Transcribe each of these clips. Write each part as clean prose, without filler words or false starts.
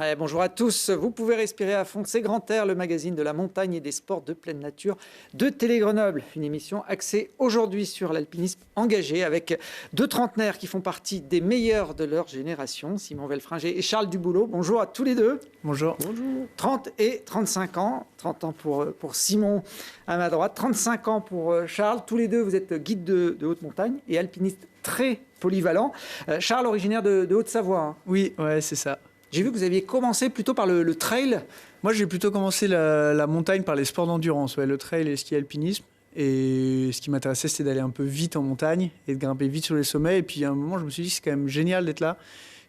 Ouais, bonjour à tous. Vous pouvez respirer à fond. C'est Grand Air, le magazine de la montagne et des sports de pleine nature de Télé Grenoble. Une émission axée aujourd'hui sur l'alpinisme engagé avec deux trentenaires qui font partie des meilleurs de leur génération, Simon Velfringer et Charles Duboulot. Bonjour à tous les deux. Bonjour. Bonjour. 30 et 35 ans. 30 ans pour Simon à ma droite, 35 ans pour Charles. Tous les deux, vous êtes guide de haute montagne et alpiniste très polyvalent. Charles, originaire de Haute-Savoie. Hein. Oui, ouais, c'est ça. J'ai vu que vous aviez commencé plutôt par le trail. Moi, j'ai plutôt commencé la montagne par les sports d'endurance, le trail et le ski alpinisme. Et ce qui m'intéressait, c'était d'aller un peu vite en montagne et de grimper vite sur les sommets. Et puis, à un moment, je me suis dit, c'est quand même génial d'être là.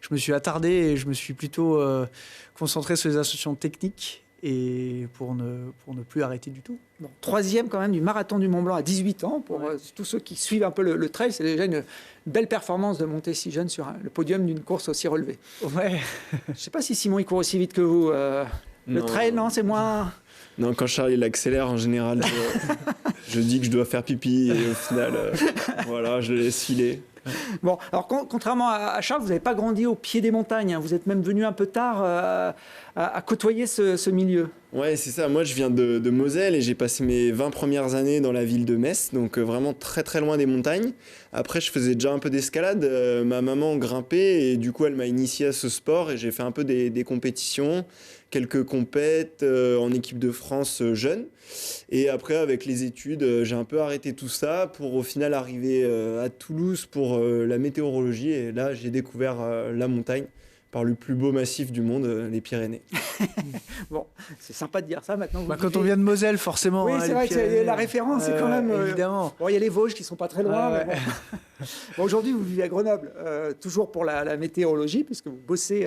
Je me suis attardé et je me suis plutôt concentré sur les associations techniques et pour ne plus arrêter du tout. Bon, troisième quand même du marathon du Mont Blanc à 18 ans. Pour tous ceux qui suivent un peu le trail, c'est déjà une belle performance de monter si jeune sur le podium d'une course aussi relevée. Ouais. Je ne sais pas si Simon il court aussi vite que vous. Le trail, non, c'est moins... Non, quand Charles il accélère, en général, je dis que je dois faire pipi et au final, voilà, je le laisse filer. Bon, alors contrairement à Charles, vous n'avez pas grandi au pied des montagnes. Hein. Vous êtes même venu un peu tard à côtoyer ce milieu. Ouais, c'est ça. Moi, je viens de Moselle et j'ai passé mes 20 premières années dans la ville de Metz, donc vraiment très très loin des montagnes. Après, je faisais déjà un peu d'escalade. Ma maman grimpait et du coup, elle m'a initié à ce sport et j'ai fait un peu des compétitions, quelques compètes en équipe de France jeune. Et après, avec les études, j'ai un peu arrêté tout ça pour au final arriver à Toulouse pour la météorologie. Et là, j'ai découvert la montagne par le plus beau massif du monde, les Pyrénées. Bon, c'est sympa de dire ça maintenant. Quand on vient de Moselle, forcément. Oui, c'est vrai que la référence, c'est quand même... évidemment. Bon, il y a les Vosges qui ne sont pas très loin. Ouais. Mais bon. Bon, aujourd'hui, vous vivez à Grenoble, toujours pour la météorologie, puisque vous bossez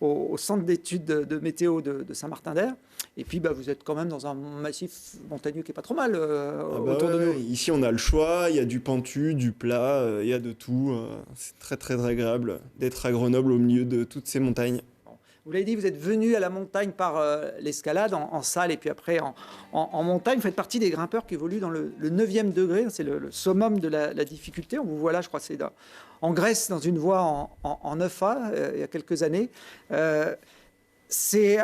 au centre d'études de météo de Saint-Martin-d'Air. Et puis, vous êtes quand même dans un massif montagneux qui n'est pas trop mal autour de nous. Ici, on a le choix. Il y a du pentu, du plat, il y a de tout. C'est très, très agréable d'être à Grenoble au milieu de toutes ces montagnes. Vous l'avez dit, vous êtes venu à la montagne par l'escalade en salle et puis après en montagne. Vous faites partie des grimpeurs qui évoluent dans le 9e degré. C'est le summum de la difficulté. On vous voit là, je crois que c'est en Grèce, dans une voie en 9A, il y a quelques années. C'est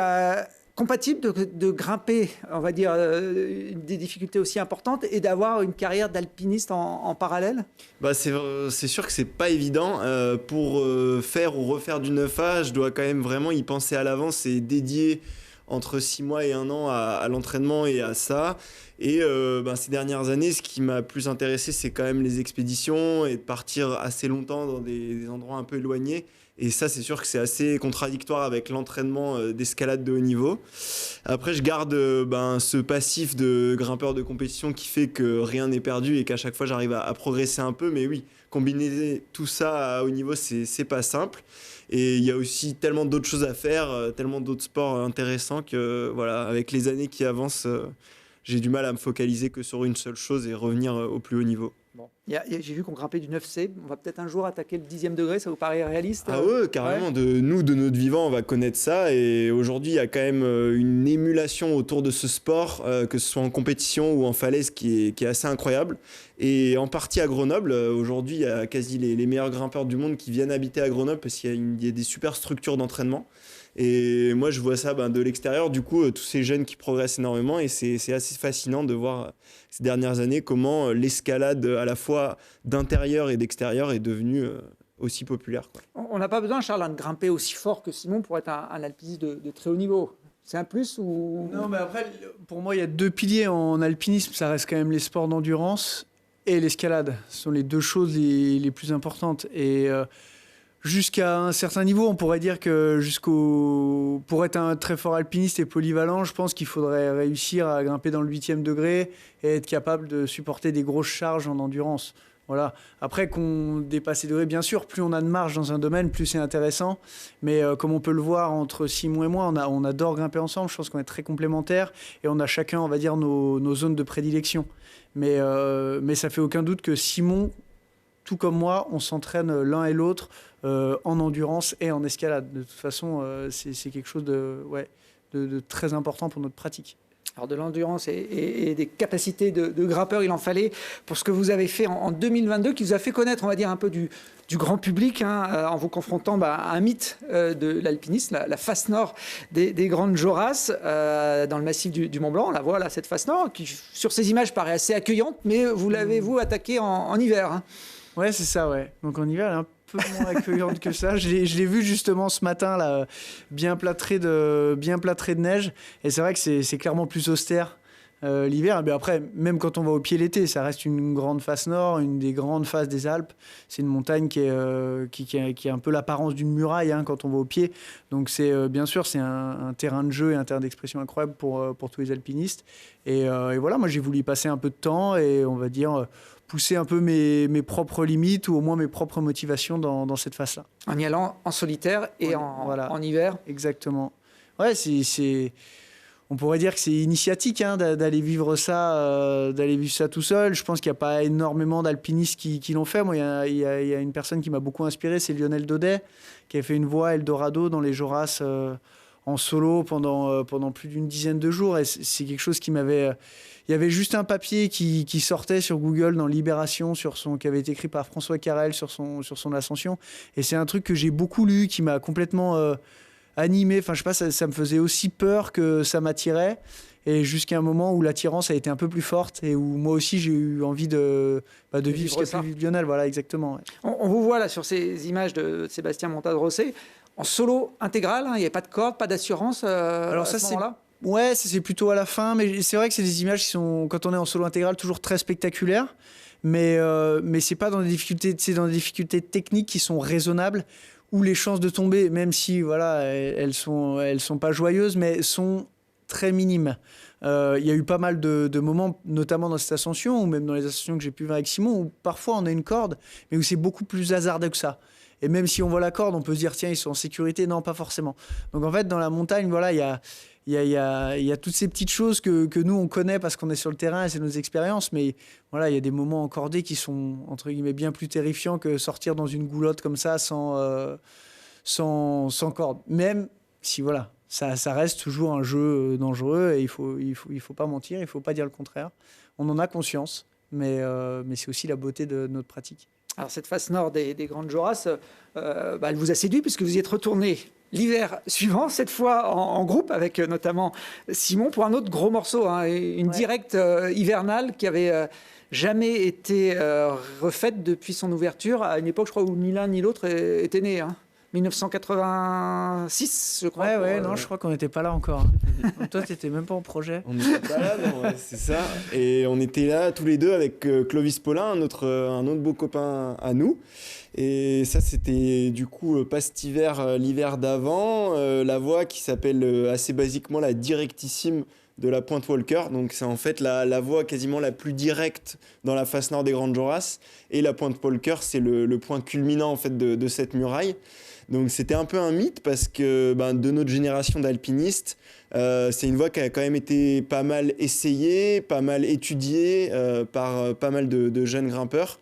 compatible de grimper, on va dire, des difficultés aussi importantes et d'avoir une carrière d'alpiniste en parallèle? C'est sûr que c'est pas évident. Pour faire ou refaire du 9A, je dois quand même vraiment y penser à l'avance et dédier entre 6 mois et 1 an à l'entraînement et à ça. Et ces dernières années, ce qui m'a plus intéressé, c'est quand même les expéditions et de partir assez longtemps dans des endroits un peu éloignés. Et ça, c'est sûr que c'est assez contradictoire avec l'entraînement d'escalade de haut niveau. Après, je garde ce passif de grimpeur de compétition qui fait que rien n'est perdu et qu'à chaque fois, j'arrive à progresser un peu. Mais oui, combiner tout ça à haut niveau, c'est pas simple. Et il y a aussi tellement d'autres choses à faire, tellement d'autres sports intéressants que, voilà, avec les années qui avancent, j'ai du mal à me focaliser que sur une seule chose et revenir au plus haut niveau. Bon. J'ai vu qu'on grimpait du 9C. On va peut-être un jour attaquer le 10e degré. Ça vous paraît réaliste? Ah ouais, carrément. Ouais. De notre vivant, on va connaître ça. Et aujourd'hui, il y a quand même une émulation autour de ce sport, que ce soit en compétition ou en falaise, qui est assez incroyable. Et en partie à Grenoble, aujourd'hui, il y a quasi les meilleurs grimpeurs du monde qui viennent habiter à Grenoble parce qu'il y a des super structures d'entraînement. Et moi, je vois ça de l'extérieur, du coup, tous ces jeunes qui progressent énormément. Et c'est assez fascinant de voir ces dernières années comment l'escalade, à la fois d'intérieur et d'extérieur, est devenue aussi populaire, quoi. On n'a pas besoin, Charles, de grimper aussi fort que Simon pour être un alpiniste de très haut niveau. C'est un plus ou... Non, mais après, pour moi, il y a deux piliers en alpinisme. Ça reste quand même les sports d'endurance et l'escalade. Ce sont les deux choses les plus importantes. Et... jusqu'à un certain niveau, on pourrait dire que pour être un très fort alpiniste et polyvalent, je pense qu'il faudrait réussir à grimper dans le 8e degré et être capable de supporter des grosses charges en endurance. Voilà. Après qu'on dépasse les degrés, bien sûr, plus on a de marge dans un domaine, plus c'est intéressant. Mais comme on peut le voir entre Simon et moi, on adore grimper ensemble. Je pense qu'on est très complémentaires et on a chacun, on va dire, nos zones de prédilection. Mais ça fait aucun doute que Simon, tout comme moi, on s'entraîne l'un et l'autre en endurance et en escalade. De toute façon, c'est quelque chose de très important pour notre pratique. Alors de l'endurance et des capacités de grimpeur, il en fallait pour ce que vous avez fait en 2022, qui vous a fait connaître, on va dire, un peu du grand public, en vous confrontant à un mythe de l'alpinisme, la face nord des Grandes Jorasses, dans le massif du Mont Blanc. On la voit là, cette face nord, qui sur ces images paraît assez accueillante, mais vous l'avez, vous, attaquée en hiver. Hein. Ouais, c'est ça, ouais. Donc en hiver, elle est un peu moins accueillante que ça. Je l'ai vu justement ce matin, là, bien plâtré de neige. Et c'est vrai que c'est clairement plus austère l'hiver. Mais après, même quand on va au pied l'été, ça reste une grande face nord, une des grandes faces des Alpes. C'est une montagne qui a un peu l'apparence d'une muraille quand on va au pied. Donc bien sûr, c'est un terrain de jeu et un terrain d'expression incroyable pour tous les alpinistes. Et voilà, moi j'ai voulu y passer un peu de temps et on va dire pousser un peu mes propres limites ou au moins mes propres motivations dans cette phase-là. En y allant en solitaire et en hiver. Exactement. Ouais, on pourrait dire que c'est initiatique d'aller vivre ça tout seul. Je pense qu'il n'y a pas énormément d'alpinistes qui l'ont fait. Moi, il y a une personne qui m'a beaucoup inspiré, c'est Lionel Daudet, qui a fait une voie Eldorado dans les Jorasses en solo pendant plus d'une dizaine de jours. Et c'est quelque chose qui m'avait... Il y avait juste un papier qui sortait sur Google dans Libération, qui avait été écrit par François Carrel sur son ascension. Et c'est un truc que j'ai beaucoup lu, qui m'a complètement animé. Enfin, je sais pas, ça me faisait aussi peur que ça m'attirait. Et jusqu'à un moment où l'attirance a été un peu plus forte et où moi aussi j'ai eu envie de vivre ce qu'a pu vivre Lionel. Voilà, exactement. Ouais. On vous voit là sur ces images de Sébastien Montagrossé en solo intégral. Il n'y avait pas de corde, pas d'assurance à ce moment-là. Ouais, c'est plutôt à la fin, mais c'est vrai que c'est des images qui sont, quand on est en solo intégral, toujours très spectaculaires. Mais c'est pas dans des difficultés, c'est dans des difficultés techniques qui sont raisonnables, où les chances de tomber, même si voilà, elles sont pas joyeuses, mais sont très minimes. Il y a eu pas mal de moments, notamment dans cette ascension, ou même dans les ascensions que j'ai pu faire avec Simon, où parfois on a une corde, mais où c'est beaucoup plus hasardeux que ça. Et même si on voit la corde, on peut se dire tiens, ils sont en sécurité. Non, pas forcément. Donc en fait, dans la montagne, voilà, il y a toutes ces petites choses que nous on connaît parce qu'on est sur le terrain et c'est nos expériences. Mais voilà, il y a des moments encordés qui sont entre guillemets bien plus terrifiants que sortir dans une goulotte comme ça sans corde. Même si voilà, ça reste toujours un jeu dangereux et il faut pas mentir, il faut pas dire le contraire. On en a conscience, mais c'est aussi la beauté de notre pratique. Alors cette face nord des Grandes Jorasses, elle vous a séduit puisque vous y êtes retourné l'hiver suivant, cette fois en groupe avec notamment Simon pour un autre gros morceau, une directe hivernale qui avait jamais été refaite depuis son ouverture à une époque, je crois, où ni l'un ni l'autre était né. 1986, je crois. Non, je crois qu'on n'était pas là encore. Donc toi, tu n'étais même pas en projet. On n'était pas là, non, c'est ça. Et on était là tous les deux avec Clovis Paulin, un autre beau copain à nous. Et ça, c'était du coup pas cet hiver, l'hiver d'avant. La voie qui s'appelle assez basiquement la directissime de la Pointe Walker. Donc c'est en fait la voie quasiment la plus directe dans la face nord des Grandes Jorasses. Et la Pointe Walker, c'est le point culminant en fait de cette muraille. Donc c'était un peu un mythe parce que de notre génération d'alpinistes, c'est une voie qui a quand même été pas mal essayée, pas mal étudiée par pas mal de jeunes grimpeurs.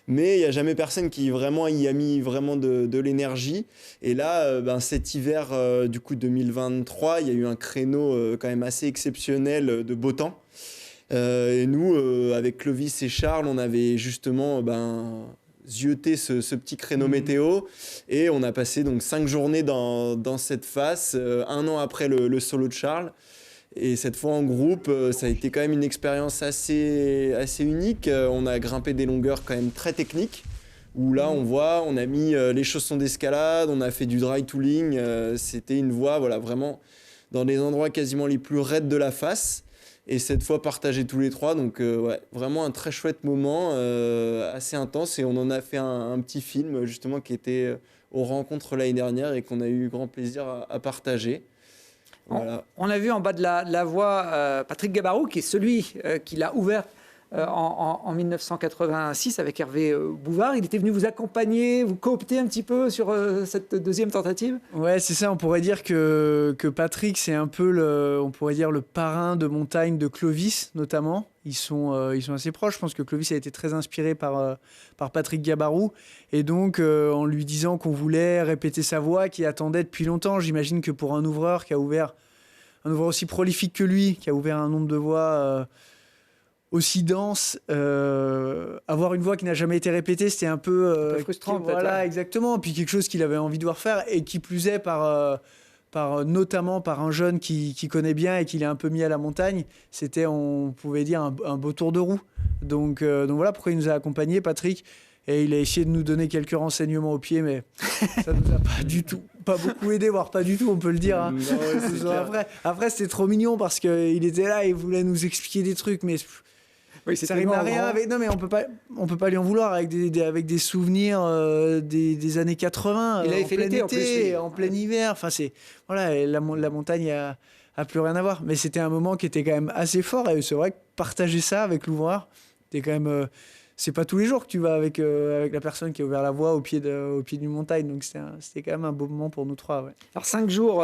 Mais il n'y a jamais personne qui vraiment y a mis vraiment de l'énergie. Et là, cet hiver du coup 2023, il y a eu un créneau quand même assez exceptionnel de beau temps. Et nous, avec Clovis et Charles, on avait justement zioté ce petit créneau météo. Et on a passé donc 5 journées dans cette face, un an après le solo de Charles. Et cette fois en groupe, ça a été quand même une expérience assez unique. On a grimpé des longueurs quand même très techniques, où là on a mis les chaussons d'escalade, on a fait du dry tooling. C'était une voie vraiment dans les endroits quasiment les plus raides de la face. Et cette fois partagés tous les trois, donc vraiment un très chouette moment, assez intense. Et on en a fait un petit film justement qui était aux rencontres l'année dernière et qu'on a eu grand plaisir à partager. Voilà. On a vu en bas de la voie Patrick Gabarou, qui est celui qui l'a ouvert en 1986 avec Hervé Bouvard. Il était venu vous accompagner, vous coopter un petit peu sur cette deuxième tentative. Ouais, c'est ça. On pourrait dire que Patrick, c'est un peu le parrain de montagne de Clovis, notamment. Ils sont assez proches. Je pense que Clovis a été très inspiré par Patrick Gabarou. Et donc, en lui disant qu'on voulait répéter sa voix, qu'il attendait depuis longtemps, j'imagine que pour un ouvreur qui a ouvert un ouvreur aussi prolifique que lui, qui a ouvert un nombre de voies aussi dense, avoir une voix qui n'a jamais été répétée, c'était un peu frustrant. Voilà, exactement. Puis quelque chose qu'il avait envie de voir faire et qui plus est notamment par un jeune qui connaît bien et qui l'a un peu mis à la montagne. C'était, on pouvait dire, un beau tour de roue. Donc voilà pourquoi il nous a accompagnés, Patrick. Et il a essayé de nous donner quelques renseignements au pied, mais ça nous a pas beaucoup aidé, voire pas du tout, on peut le dire. Hein. Non, après, c'était trop mignon parce qu'il était là et il voulait nous expliquer des trucs, mais oui, ça rime à rien. Non, mais on peut pas lui en vouloir avec des souvenirs des années 80. Il avait fait l'été, en plus, en plein hiver. Enfin, voilà, la montagne a plus rien à voir. Mais c'était un moment qui était quand même assez fort. Et c'est vrai que partager ça avec l'ouvreur, c'était quand même. C'est pas tous les jours que tu vas avec la personne qui a ouvert la voie au pied d'une montagne. Donc c'était quand même un beau moment pour nous trois. Ouais. Alors 5 jours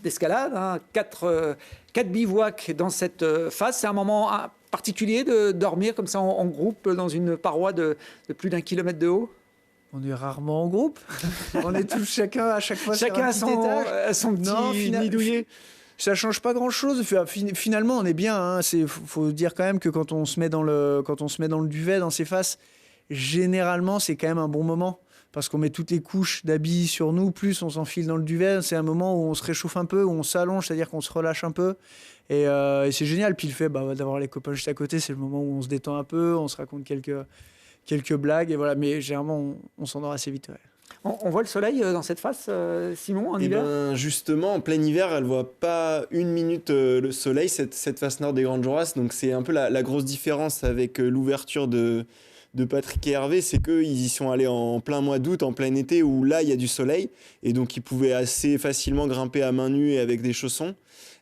d'escalade, hein, 4 bivouacs dans cette phase. C'est un moment particulier de dormir comme ça en groupe dans une paroi de plus d'1 kilomètre de haut. On est rarement en groupe. On est tous chacun à chaque fois chacun sur un petit étage. Son petit nid douillet. Ça change pas grand-chose. Finalement, on est bien. Hein. Faut dire quand même que quand on se met dans le duvet, dans ses faces, généralement, c'est quand même un bon moment. Parce qu'on met toutes les couches d'habits sur nous, plus on s'enfile dans le duvet. C'est un moment où on se réchauffe un peu, où on s'allonge, c'est-à-dire qu'on se relâche un peu. Et c'est génial. Puis le fait d'avoir les copains juste à côté, c'est le moment où on se détend un peu, on se raconte quelques blagues. Et voilà. Mais généralement, on s'endort assez vite. Ouais. On voit le soleil dans cette face, Simon, en hiver justement, en plein hiver, elle ne voit pas une minute le soleil, cette face nord des Grandes Jorasses. Donc c'est un peu la grosse différence avec l'ouverture de Patrick et Hervé, c'est qu'ils y sont allés en plein mois d'août, en plein été, où là, il y a du soleil. Et donc, ils pouvaient assez facilement grimper à main nue et avec des chaussons.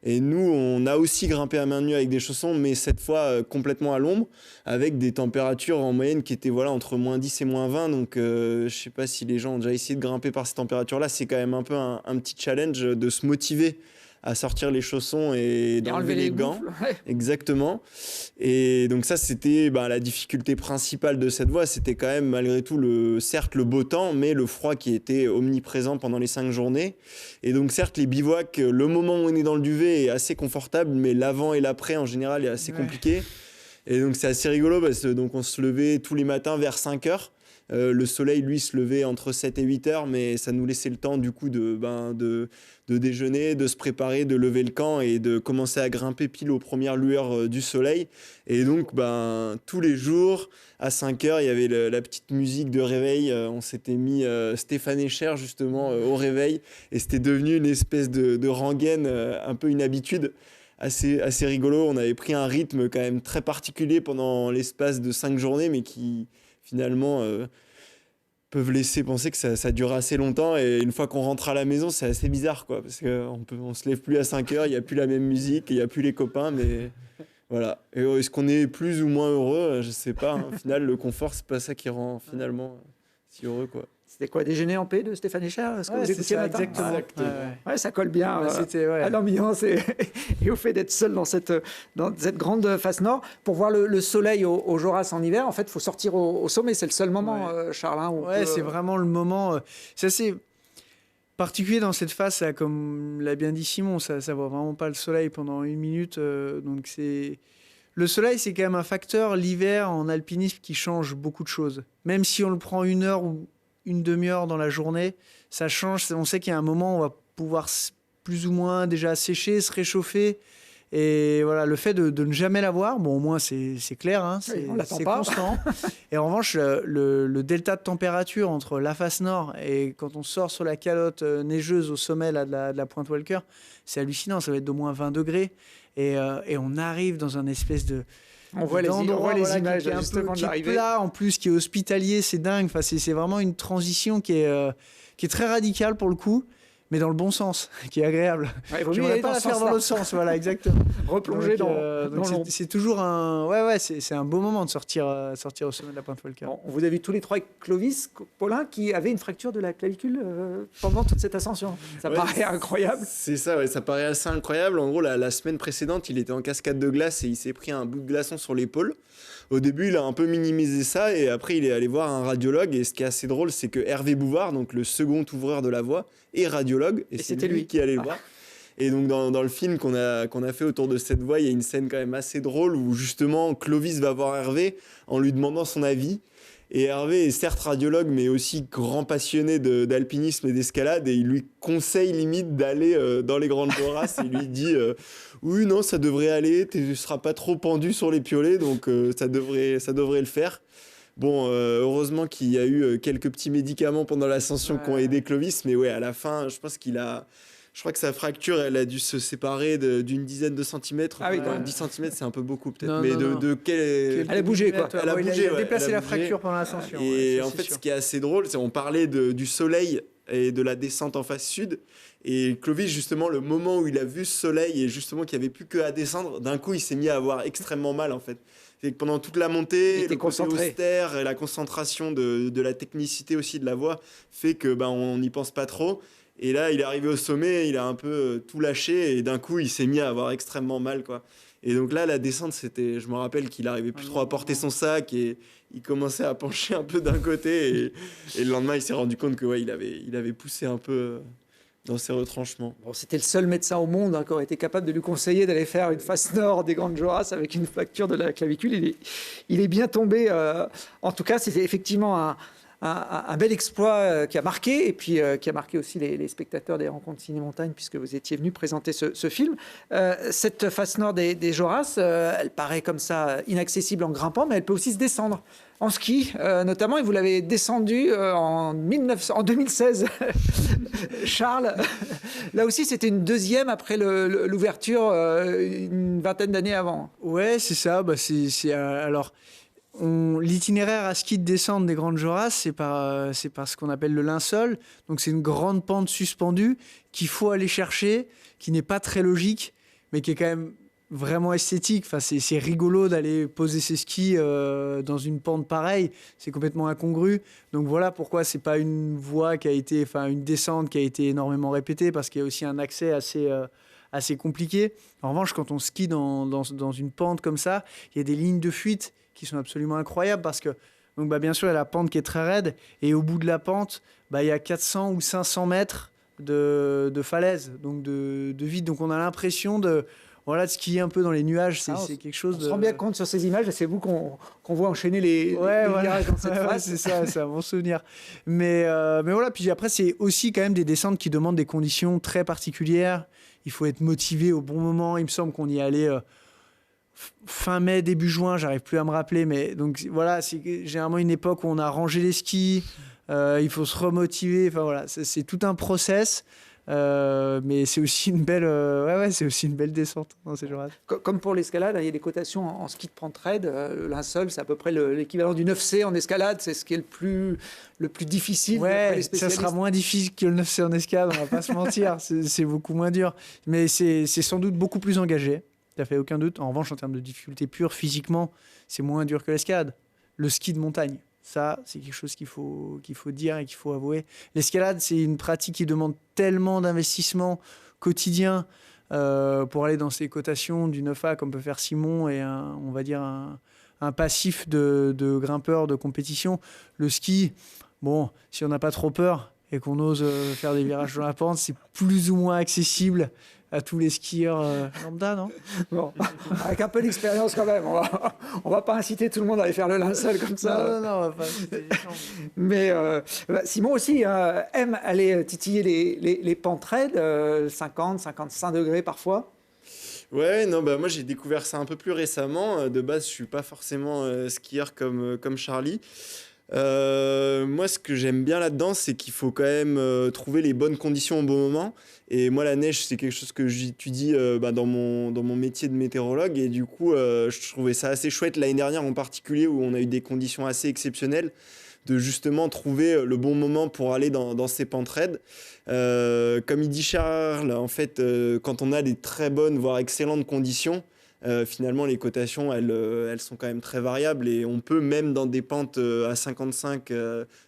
Et nous, on a aussi grimpé à main nue avec des chaussons, mais cette fois complètement à l'ombre, avec des températures en moyenne qui étaient entre moins 10 et moins 20. Donc, je ne sais pas si les gens ont déjà essayé de grimper par ces températures-là. C'est quand même un peu un petit challenge de se motiver à sortir les chaussons et d'enlever les gants. Ouais. Exactement. Et donc ça, c'était la difficulté principale de cette voie. C'était quand même malgré tout, certes le beau temps, mais le froid qui était omniprésent pendant les 5 journées. Et donc certes, les bivouacs, le moment où on est dans le duvet est assez confortable, mais l'avant et l'après, en général, est assez compliqué. Et donc c'est assez rigolo parce que donc, on se levait tous les matins vers 5 heures. Le soleil, lui, se levait entre 7 et 8 heures, mais ça nous laissait le temps, du coup, de déjeuner, de se préparer, de lever le camp et de commencer à grimper pile aux premières lueurs du soleil. Et donc, tous les jours, à 5 heures, il y avait la petite musique de réveil. On s'était mis Stéphane Echer, justement, au réveil. Et c'était devenu une espèce de rengaine, un peu une habitude. Assez rigolo. On avait pris un rythme quand même très particulier pendant l'espace de 5 journées, mais qui, finalement, peuvent laisser penser que ça dure assez longtemps. Et une fois qu'on rentre à la maison, c'est assez bizarre, quoi, parce qu'on se lève plus à 5 heures, il n'y a plus la même musique, il n'y a plus les copains, mais voilà. Et est-ce qu'on est plus ou moins heureux? Je sais pas. Hein. Au final, le confort, c'est pas ça qui rend finalement si heureux, quoi. C'était quoi, déjeuner en paix de Stéphane Echer? C'est ça, exactement. Ouais, ça colle bien à l'ambiance et au fait d'être seul dans cette grande face nord. Pour voir le soleil au Joras en hiver, en fait, il faut sortir au sommet. C'est le seul moment, Charles. Hein, c'est vraiment le moment. C'est assez particulier dans cette face, comme l'a bien dit Simon. Ça ne voit vraiment pas le soleil pendant 1 minute. Donc le soleil, c'est quand même un facteur, l'hiver, en alpinisme, qui change beaucoup de choses. Même si on le prend 1 heure ou une demi-heure dans la journée, ça change. On sait qu'il y a un moment où on va pouvoir plus ou moins déjà sécher, se réchauffer. Et voilà, le fait de ne jamais l'avoir, au moins c'est clair, hein, c'est constant. Et en revanche, le delta de température entre la face nord et quand on sort sur la calotte neigeuse au sommet là, de la pointe Walker, c'est hallucinant. Ça va être d'au moins 20 degrés. Et on arrive dans un espèce de... On voit les images justement de l'arrivée. Là, en plus, qui est hospitalier, c'est dingue. Enfin, c'est vraiment une transition qui est très radicale pour le coup, mais dans le bon sens, qui est agréable. Ouais, je ne voudrais pas la faire dans l'autre sens, voilà, exactement. Replonger dans c'est toujours c'est un beau moment de sortir au sommet de la pointe Walker. Bon, on vous a vu tous les trois avec Clovis Paulin qui avait une fracture de la clavicule pendant toute cette ascension. Ça paraît incroyable. C'est ça, ça paraît assez incroyable. En gros, la semaine précédente, il était en cascade de glace et il s'est pris un bout de glaçon sur l'épaule. Au début, il a un peu minimisé ça et après, il est allé voir un radiologue. Et ce qui est assez drôle, c'est que Hervé Bouvard, donc le second ouvreur de la voie, est radiologue. Et c'est lui qui allait le voir. Et donc dans le film qu'on a fait autour de cette voie, il y a une scène quand même assez drôle où justement Clovis va voir Hervé en lui demandant son avis. Et Hervé est certes radiologue, mais aussi grand passionné d'alpinisme et d'escalade. Et il lui conseille limite d'aller dans les Grandes Jorasses. Il lui dit oui, non, ça devrait aller, tu ne seras pas trop pendu sur les piolets, donc ça devrait le faire. Bon, heureusement qu'il y a eu quelques petits médicaments pendant l'ascension qui ont aidé Clovis. Mais ouais, à la fin, je crois que sa fracture, elle a dû se séparer d'une dizaine de centimètres. Ah oui, quand même. 10 centimètres, c'est un peu beaucoup peut-être. Non, mais non, non. de quel... Elle a bougé, quoi. Elle a bougé, il a ouais, déplacé elle a la bougé. fracture pendant l'ascension. Et ouais, en c'est fait, sûr. ce qui est assez drôle, c'est on parlait du soleil et de la descente en face sud. Et Clovis, justement, le moment où il a vu ce soleil et justement qu'il n'y avait plus qu'à descendre, d'un coup, il s'est mis à avoir extrêmement mal, en fait. Et que pendant toute la montée, Il était le côté concentré. austère et la concentration de la technicité aussi de la voie fait que on n'y pense pas trop. Et là, il est arrivé au sommet, il a un peu tout lâché et d'un coup, il s'est mis à avoir extrêmement mal, quoi. Et donc là, la descente, je me rappelle qu'il n'arrivait plus trop à porter son sac et il commençait à pencher un peu d'un côté. Et le lendemain, il s'est rendu compte que il avait poussé un peu dans ses retranchements. Bon, c'était le seul médecin au monde qui aurait été capable de lui conseiller d'aller faire une face nord des Grandes Jorasses avec une fracture de la clavicule. Il est bien tombé. En tout cas, c'était effectivement un bel exploit qui a marqué, et puis qui a marqué aussi les spectateurs des rencontres ciné-montagne, puisque vous étiez venu présenter ce film. Cette face nord des Jorasses, elle paraît comme ça inaccessible en grimpant, mais elle peut aussi se descendre en ski, notamment, et vous l'avez descendu en 2016. Charles, là aussi, c'était une deuxième après l'ouverture une vingtaine d'années avant. Ouais, c'est ça. Alors, l'itinéraire à ski de descente des Grandes Jorasses, c'est par ce qu'on appelle le linceul. Donc, c'est une grande pente suspendue qu'il faut aller chercher, qui n'est pas très logique, mais qui est quand même vraiment esthétique. Enfin, c'est rigolo d'aller poser ses skis dans une pente pareille. C'est complètement incongru. Donc voilà pourquoi c'est pas une voie une descente qui a été énormément répétée, parce qu'il y a aussi un accès assez compliqué. En revanche, quand on skie dans une pente comme ça, il y a des lignes de fuite qui sont absolument incroyables, parce que donc, bien sûr, il y a la pente qui est très raide, et au bout de la pente, il y a 400 ou 500 mètres de falaise, donc de vide. Donc on a l'impression de skier un peu dans les nuages. C'est quelque chose on se rend bien compte sur ces images, c'est vous qu'on voit enchaîner les virages dans cette phase. C'est ça, c'est un bon souvenir. Mais voilà, puis après, c'est aussi quand même des descentes qui demandent des conditions très particulières. Il faut être motivé au bon moment. Il me semble qu'on y allait fin mai, début juin, j'arrive plus à me rappeler. Mais donc voilà, c'est généralement une époque où on a rangé les skis. Il faut se remotiver. Enfin voilà, c'est tout un process. Mais c'est aussi une belle, c'est aussi une belle descente dans ces jours-là. Comme pour l'escalade, il y a des cotations en ski de pente raide. Le linceul, c'est à peu près l'équivalent du 9C en escalade. C'est ce qui est le plus difficile. Ouais, ça sera moins difficile que le 9C en escalade, on va pas se mentir. C'est beaucoup moins dur. Mais c'est sans doute beaucoup plus engagé. Ça fait aucun doute. En revanche, en termes de difficulté pure, physiquement, c'est moins dur que l'escalade. Le ski de montagne, ça, c'est quelque chose qu'il faut dire et qu'il faut avouer. L'escalade, c'est une pratique qui demande tellement d'investissement quotidien pour aller dans ces cotations du 9A comme peut faire Simon et un passif de grimpeur de compétition. Le ski, bon, si on n'a pas trop peur et qu'on ose faire des virages dans la pente, c'est plus ou moins accessible à tous les skieurs lambda, non ? Bon, avec un peu d'expérience quand même. On va pas inciter tout le monde à aller faire le linceul comme ça. Non, on va pas inciter les gens. Mais Simon aussi aime aller titiller les pentes raides, 50, 55 degrés parfois. Ouais, non, moi j'ai découvert ça un peu plus récemment. De base, je suis pas forcément skieur comme Charlie. Moi, ce que j'aime bien là-dedans, c'est qu'il faut quand même trouver les bonnes conditions au bon moment. Et moi, la neige, c'est quelque chose que j'étudie dans mon métier de météorologue. Et du coup, je trouvais ça assez chouette l'année dernière en particulier, où on a eu des conditions assez exceptionnelles, de justement trouver le bon moment pour aller dans ces pentes raides. Comme il dit Charles, en fait, quand on a des très bonnes, voire excellentes conditions, finalement, les cotations, elles sont quand même très variables, et on peut, même dans des pentes à 55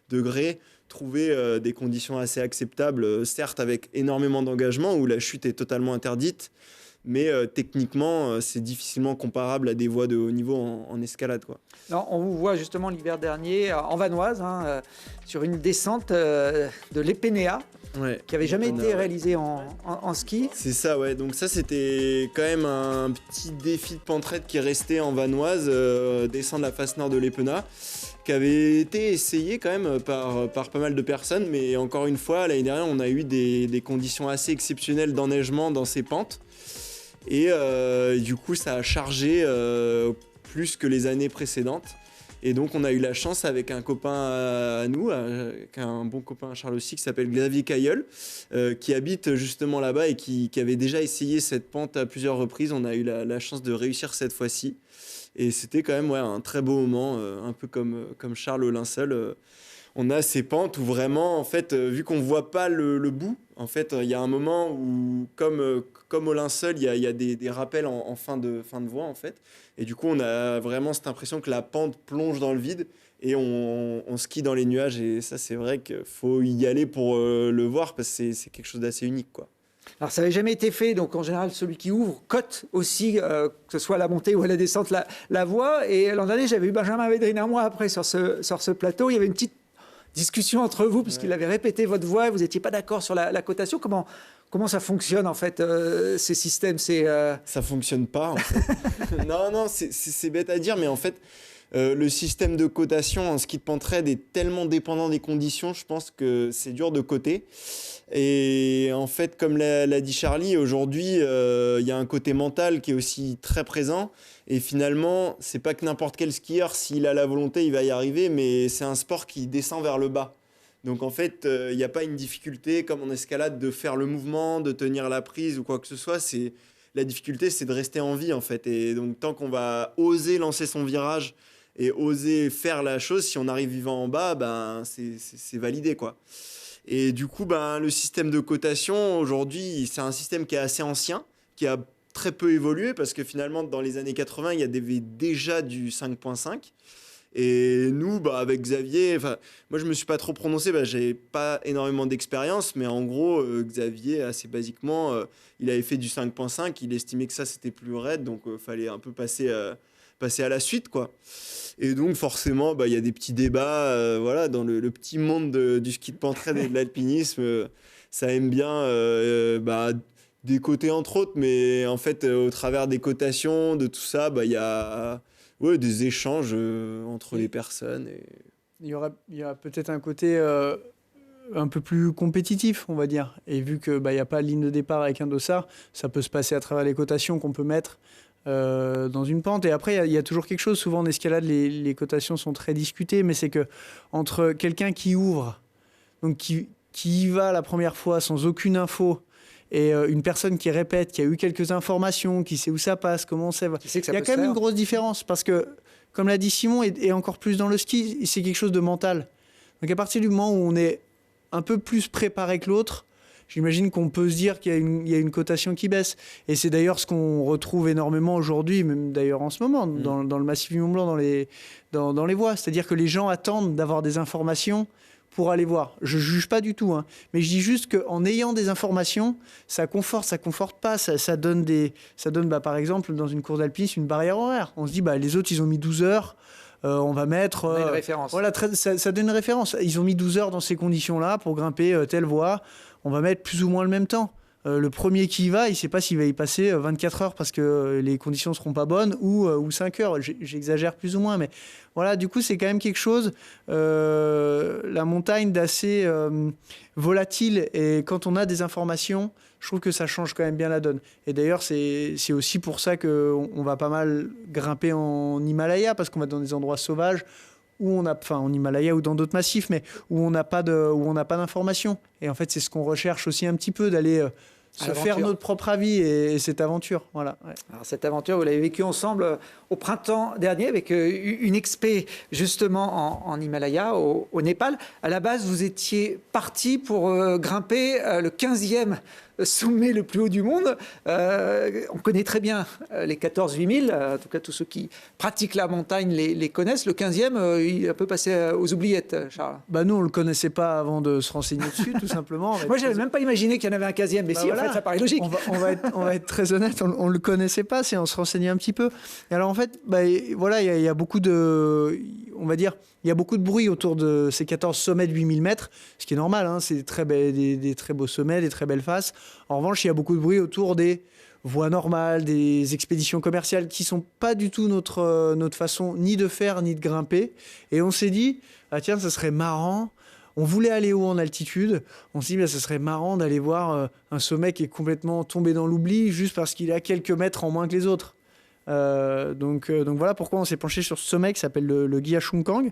degrés, trouver des conditions assez acceptables, certes avec énormément d'engagement, où la chute est totalement interdite, mais techniquement, c'est difficilement comparable à des voies de haut niveau en escalade, quoi. Alors, on vous voit justement l'hiver dernier en Vanoise, sur une descente de l'Épénéa, Ouais. qui n'avait jamais été réalisée en ski. C'est ça, ouais. Donc ça, c'était quand même un petit défi de pentraide qui est resté en Vanoise, descendre la face nord de l'Épena, qui avait été essayé quand même par pas mal de personnes. Mais encore une fois, l'année dernière, on a eu des conditions assez exceptionnelles d'enneigement dans ces pentes. Et du coup, ça a chargé plus que les années précédentes. Et donc, on a eu la chance avec un copain à nous, avec un bon copain à Charles aussi, qui s'appelle Xavier Cailleul, qui habite justement là-bas et qui avait déjà essayé cette pente à plusieurs reprises. On a eu la chance de réussir cette fois-ci. Et c'était quand même un très beau moment, un peu comme Charles au linceul. On a ces pentes où vraiment, en fait, vu qu'on ne voit pas le bout, en fait, il y a un moment où, comme au linceul, il y a des rappels en fin de voie, en fait. Et du coup, on a vraiment cette impression que la pente plonge dans le vide et on skie dans les nuages. Et ça, c'est vrai qu'il faut y aller pour le voir parce que c'est quelque chose d'assez unique, quoi. Alors, ça n'avait jamais été fait, donc en général, celui qui ouvre cote aussi, que ce soit à la montée ou à la descente, la voie. Et l'an dernier, j'avais eu Benjamin Védrine un mois après sur ce plateau. Il y avait une petite discussion entre vous, puisqu'il avait répété votre voix, vous n'étiez pas d'accord sur la cotation. Comment ça fonctionne, en fait, ces systèmes? Ça fonctionne pas, en fait. Non, c'est bête à dire, mais en fait, le système de cotation en ski de pentraide est tellement dépendant des conditions, je pense que c'est dur de coter. Et en fait, comme l'a dit Charlie, aujourd'hui, il y a un côté mental qui est aussi très présent. Et finalement, c'est pas que n'importe quel skieur, s'il a la volonté, il va y arriver, mais c'est un sport qui descend vers le bas. Donc en fait, il n'y a pas une difficulté comme en escalade de faire le mouvement, de tenir la prise ou quoi que ce soit. La difficulté, c'est de rester en vie en fait. Et donc tant qu'on va oser lancer son virage et oser faire la chose, si on arrive vivant en bas, ben, c'est validé, quoi. Et du coup, ben, le système de cotation, aujourd'hui, c'est un système qui est assez ancien, qui a très peu évolué, parce que finalement, dans les années 80, il y avait déjà du 5.5. Et nous, bah, avec Xavier, moi, je ne me suis pas trop prononcé, je n'avais pas énormément d'expérience, mais en gros, Xavier, assez basiquement, il avait fait du 5.5, il estimait que ça, c'était plus raide, donc il fallait un peu passer à la suite, quoi. Et donc forcément, il y a des petits débats, voilà, dans le petit monde du ski de pentraide et de l'alpinisme, ça aime bien des côtés entre autres, mais en fait, au travers des cotations, de tout ça, il y a des échanges entre les personnes. Et... Il y aura peut-être un côté un peu plus compétitif, on va dire. Et vu qu'il n'y a pas de ligne de départ avec un dossard, ça peut se passer à travers les cotations qu'on peut mettre dans une pente. Et après, il y a toujours quelque chose. Souvent, en escalade, les cotations sont très discutées, mais c'est que entre quelqu'un qui ouvre, donc qui y va la première fois sans aucune info, et une personne qui répète, qui a eu quelques informations, qui sait où ça passe, comment ça va. Il y a quand même une grosse différence parce que, comme l'a dit Simon, et encore plus dans le ski, c'est quelque chose de mental. Donc à partir du moment où on est un peu plus préparé que l'autre, j'imagine qu'on peut se dire qu'il y a une cotation qui baisse. Et c'est d'ailleurs ce qu'on retrouve énormément aujourd'hui, même d'ailleurs en ce moment, dans le massif du Mont-Blanc, dans les voies. C'est-à-dire que les gens attendent d'avoir des informations pour aller voir. Je ne juge pas du tout, hein. Mais je dis juste qu'en ayant des informations, ça conforte pas, ça donne, par exemple, dans une course d'alpinisme, une barrière horaire. On se dit, les autres, ils ont mis 12 heures, on va mettre... une référence. Voilà, ça donne une référence. Ils ont mis 12 heures dans ces conditions-là pour grimper telle voie. On va mettre plus ou moins le même temps. Le premier qui y va, il ne sait pas s'il va y passer 24 heures parce que les conditions ne seront pas bonnes ou 5 heures. J'exagère plus ou moins, mais voilà, du coup, c'est quand même quelque chose, la montagne, d'assez volatile. Et quand on a des informations, je trouve que ça change quand même bien la donne. Et d'ailleurs, c'est aussi pour ça qu'on va pas mal grimper en Himalaya, parce qu'on va dans des endroits sauvages, en Himalaya ou dans d'autres massifs, mais où on n'a pas d'informations. Et en fait, c'est ce qu'on recherche aussi un petit peu, d'aller se faire notre propre avis et cette aventure. Voilà. Ouais. Alors, cette aventure, vous l'avez vécue ensemble au printemps dernier avec une expé justement en Himalaya, au Népal. À la base, vous étiez parti pour grimper le 15e sommet le plus haut du monde. On connaît très bien les 14-8000, en tout cas tous ceux qui pratiquent la montagne les connaissent. Le 15e, il est un peu passé aux oubliettes, Charles. Nous, on ne le connaissait pas avant de se renseigner dessus, tout simplement. Moi, je n'avais même pas imaginé qu'il y en avait un 15e, mais si, voilà. En fait, ça paraît logique. On va être très honnête, on ne le connaissait pas, c'est on se renseignait un petit peu. Et alors, en fait, voilà, il y a beaucoup de... On va dire, il y a beaucoup de bruit autour de ces 14 sommets de 8000 mètres, ce qui est normal, hein, c'est des très beaux sommets, des très belles faces. En revanche, il y a beaucoup de bruit autour des voies normales, des expéditions commerciales qui ne sont pas du tout notre façon ni de faire ni de grimper. Et on s'est dit, tiens, ça serait marrant. On voulait aller haut en altitude. On s'est dit, ça serait marrant d'aller voir un sommet qui est complètement tombé dans l'oubli juste parce qu'il a quelques mètres en moins que les autres. Donc voilà pourquoi on s'est penché sur ce sommet qui s'appelle le Gyashungkang.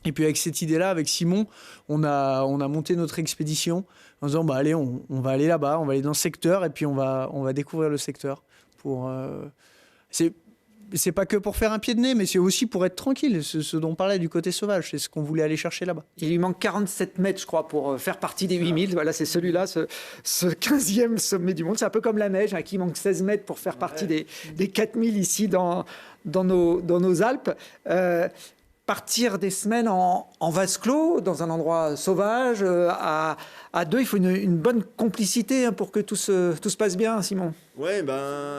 Et puis avec cette idée-là, avec Simon, on a monté notre expédition en disant allez, on va aller là-bas, on va aller dans ce secteur et puis on va découvrir le secteur. C'est pas que pour faire un pied de nez, mais c'est aussi pour être tranquille. Ce dont on parlait du côté sauvage, c'est ce qu'on voulait aller chercher là-bas. Il lui manque 47 mètres, je crois, pour faire partie des 8000. Voilà, c'est celui-là, ce 15e sommet du monde. C'est un peu comme la neige, qui manque 16 mètres pour faire partie des 4000 ici dans nos Alpes. Partir des semaines en vase clos, dans un endroit sauvage, à deux, il faut une bonne complicité pour que tout se passe bien, Simon. Ouais,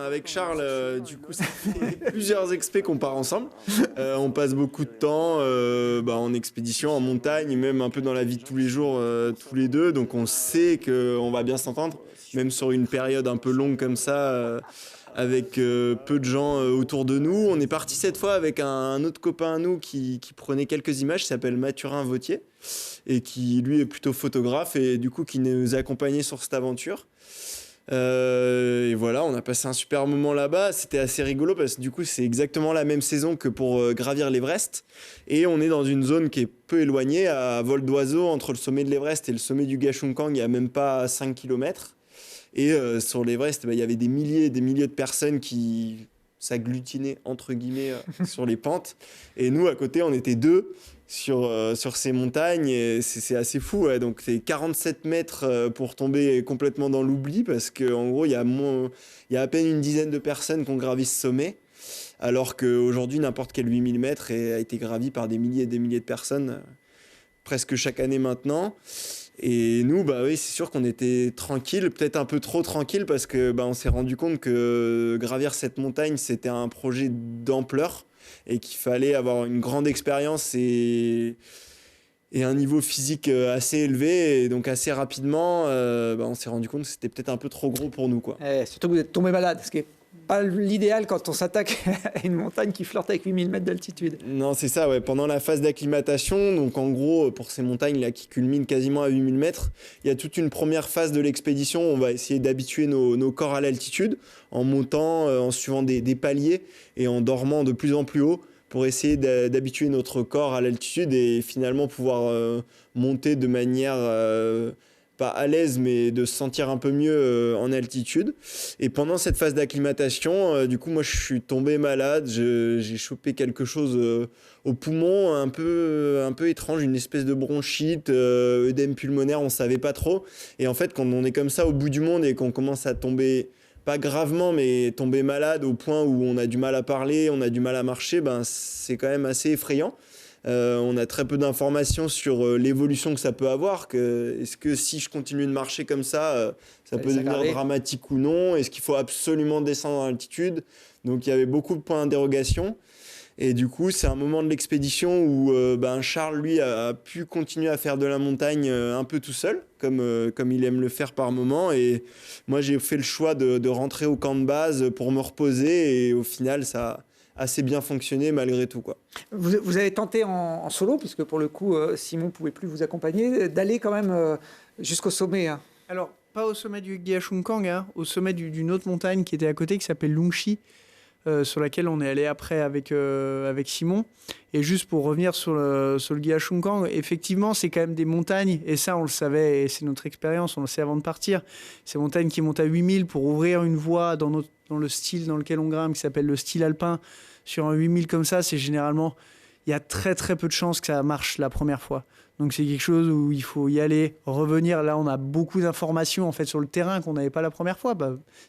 avec Charles, du coup, ça fait plusieurs expés qu'on part ensemble. On passe beaucoup de temps en expédition, en montagne, même un peu dans la vie de tous les jours, tous les deux. Donc on sait qu'on va bien s'entendre, même sur une période un peu longue comme ça. Avec peu de gens autour de nous. On est parti cette fois avec un autre copain à nous qui prenait quelques images, qui s'appelle Mathurin Vautier, et qui, lui, est plutôt photographe, et du coup, qui nous a accompagnés sur cette aventure. Et voilà, on a passé un super moment là-bas. C'était assez rigolo, parce que du coup, c'est exactement la même saison que pour gravir l'Everest. Et on est dans une zone qui est peu éloignée, à vol d'oiseau, entre le sommet de l'Everest et le sommet du Gyashungkang, il n'y a même pas 5 km. Et sur l'Everest, il y avait des milliers et des milliers de personnes qui s'agglutinaient, entre guillemets, sur les pentes. Et nous, à côté, on était deux sur ces montagnes. Et c'est assez fou. Ouais. Donc, c'est 47 mètres pour tomber complètement dans l'oubli. Parce qu'en gros, il y a à peine une dizaine de personnes qui ont gravi ce sommet. Alors qu'aujourd'hui, n'importe quel 8000 mètres a été gravi par des milliers et des milliers de personnes, presque chaque année maintenant. Et nous, oui, c'est sûr qu'on était tranquille, peut-être un peu trop tranquille, parce que on s'est rendu compte que gravir cette montagne, c'était un projet d'ampleur et qu'il fallait avoir une grande expérience et un niveau physique assez élevé. Et donc assez rapidement, on s'est rendu compte que c'était peut-être un peu trop gros pour nous, quoi. Surtout que vous êtes tombé malade, ce qui n'est pas l'idéal quand on s'attaque à une montagne qui flirte avec 8000 mètres d'altitude. Non, c'est ça, ouais. Pendant la phase d'acclimatation, donc en gros, pour ces montagnes-là qui culminent quasiment à 8000 mètres, il y a toute une première phase de l'expédition. On va essayer d'habituer nos corps à l'altitude en montant, en suivant des paliers et en dormant de plus en plus haut pour essayer d'habituer notre corps à l'altitude et finalement pouvoir monter de manière... pas à l'aise, mais de se sentir un peu mieux en altitude. Et pendant cette phase d'acclimatation, du coup, moi, je suis tombé malade. J'ai chopé quelque chose au poumon, un peu étrange, une espèce de bronchite, œdème pulmonaire, on ne savait pas trop. Et en fait, quand on est comme ça au bout du monde et qu'on commence à tomber, pas gravement, mais tomber malade au point où on a du mal à parler, on a du mal à marcher, c'est quand même assez effrayant. On a très peu d'informations sur l'évolution que ça peut avoir. Est-ce que si je continue de marcher comme ça, ça peut devenir dramatique ou non? Est-ce qu'il faut absolument descendre en altitude? Donc il y avait beaucoup de points d'interrogation. Et du coup, c'est un moment de l'expédition où Charles, lui, a pu continuer à faire de la montagne un peu tout seul, comme il aime le faire par moment. Et moi, j'ai fait le choix de rentrer au camp de base pour me reposer. Et au final, ça assez bien fonctionné malgré tout, quoi. Vous avez tenté en solo, puisque pour le coup, Simon ne pouvait plus vous accompagner, d'aller quand même jusqu'au sommet. Hein. Alors, pas au sommet du Gyashungkang, au sommet d'une autre montagne qui était à côté, qui s'appelle Lungshi, sur laquelle on est allé après avec Simon. Et juste pour revenir sur le Gyashungkang, effectivement, c'est quand même des montagnes, et ça, on le savait, et c'est notre expérience, on le sait avant de partir. Ces montagnes qui montent à 8000 pour ouvrir une voie dans le style dans lequel on grimpe, qui s'appelle le style alpin. Sur un 8000 comme ça, c'est généralement il y a très très peu de chances que ça marche la première fois. Donc c'est quelque chose où il faut y aller, revenir. Là, on a beaucoup d'informations en fait sur le terrain qu'on n'avait pas la première fois.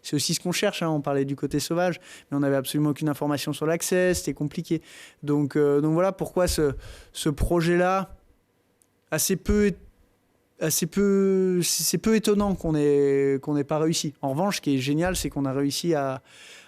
C'est aussi ce qu'on cherche. On parlait du côté sauvage, mais on n'avait absolument aucune information sur l'accès. C'était compliqué. Donc voilà pourquoi ce projet-là, c'est peu étonnant qu'on n'ait pas réussi. En revanche, ce qui est génial, c'est qu'on a réussi à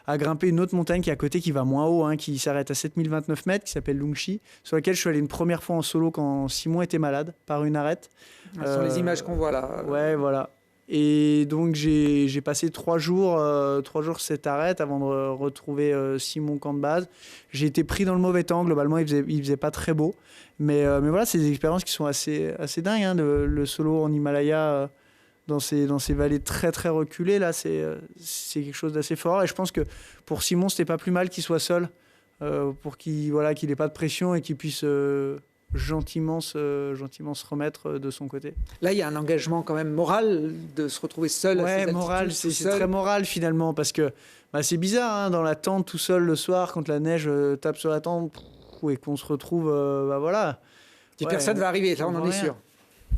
grimper une autre montagne qui est à côté, qui va moins haut, qui s'arrête à 7029 mètres, qui s'appelle Lungshi, sur laquelle je suis allé une première fois en solo quand Simon était malade, par une arête. Ce sont les images qu'on voit là. Ouais, voilà. Et donc, j'ai passé 3 jours sur cette arête avant de retrouver Simon camp de base. J'ai été pris dans le mauvais temps. Globalement, il faisait pas très beau. Mais voilà, c'est des expériences qui sont assez dingues. Le solo en Himalaya, dans ces vallées très très reculées, là, c'est quelque chose d'assez fort. Et je pense que pour Simon, c'était pas plus mal qu'il soit seul, pour qu'il n'ait pas de pression et qu'il puisse gentiment se remettre de son côté. Là, il y a un engagement quand même moral de se retrouver seul. Ouais, moral, c'est très moral finalement, parce que c'est bizarre, dans la tente tout seul le soir quand la neige tape sur la tente et qu'on se retrouve, voilà. Personne va arriver, là on en est sûr.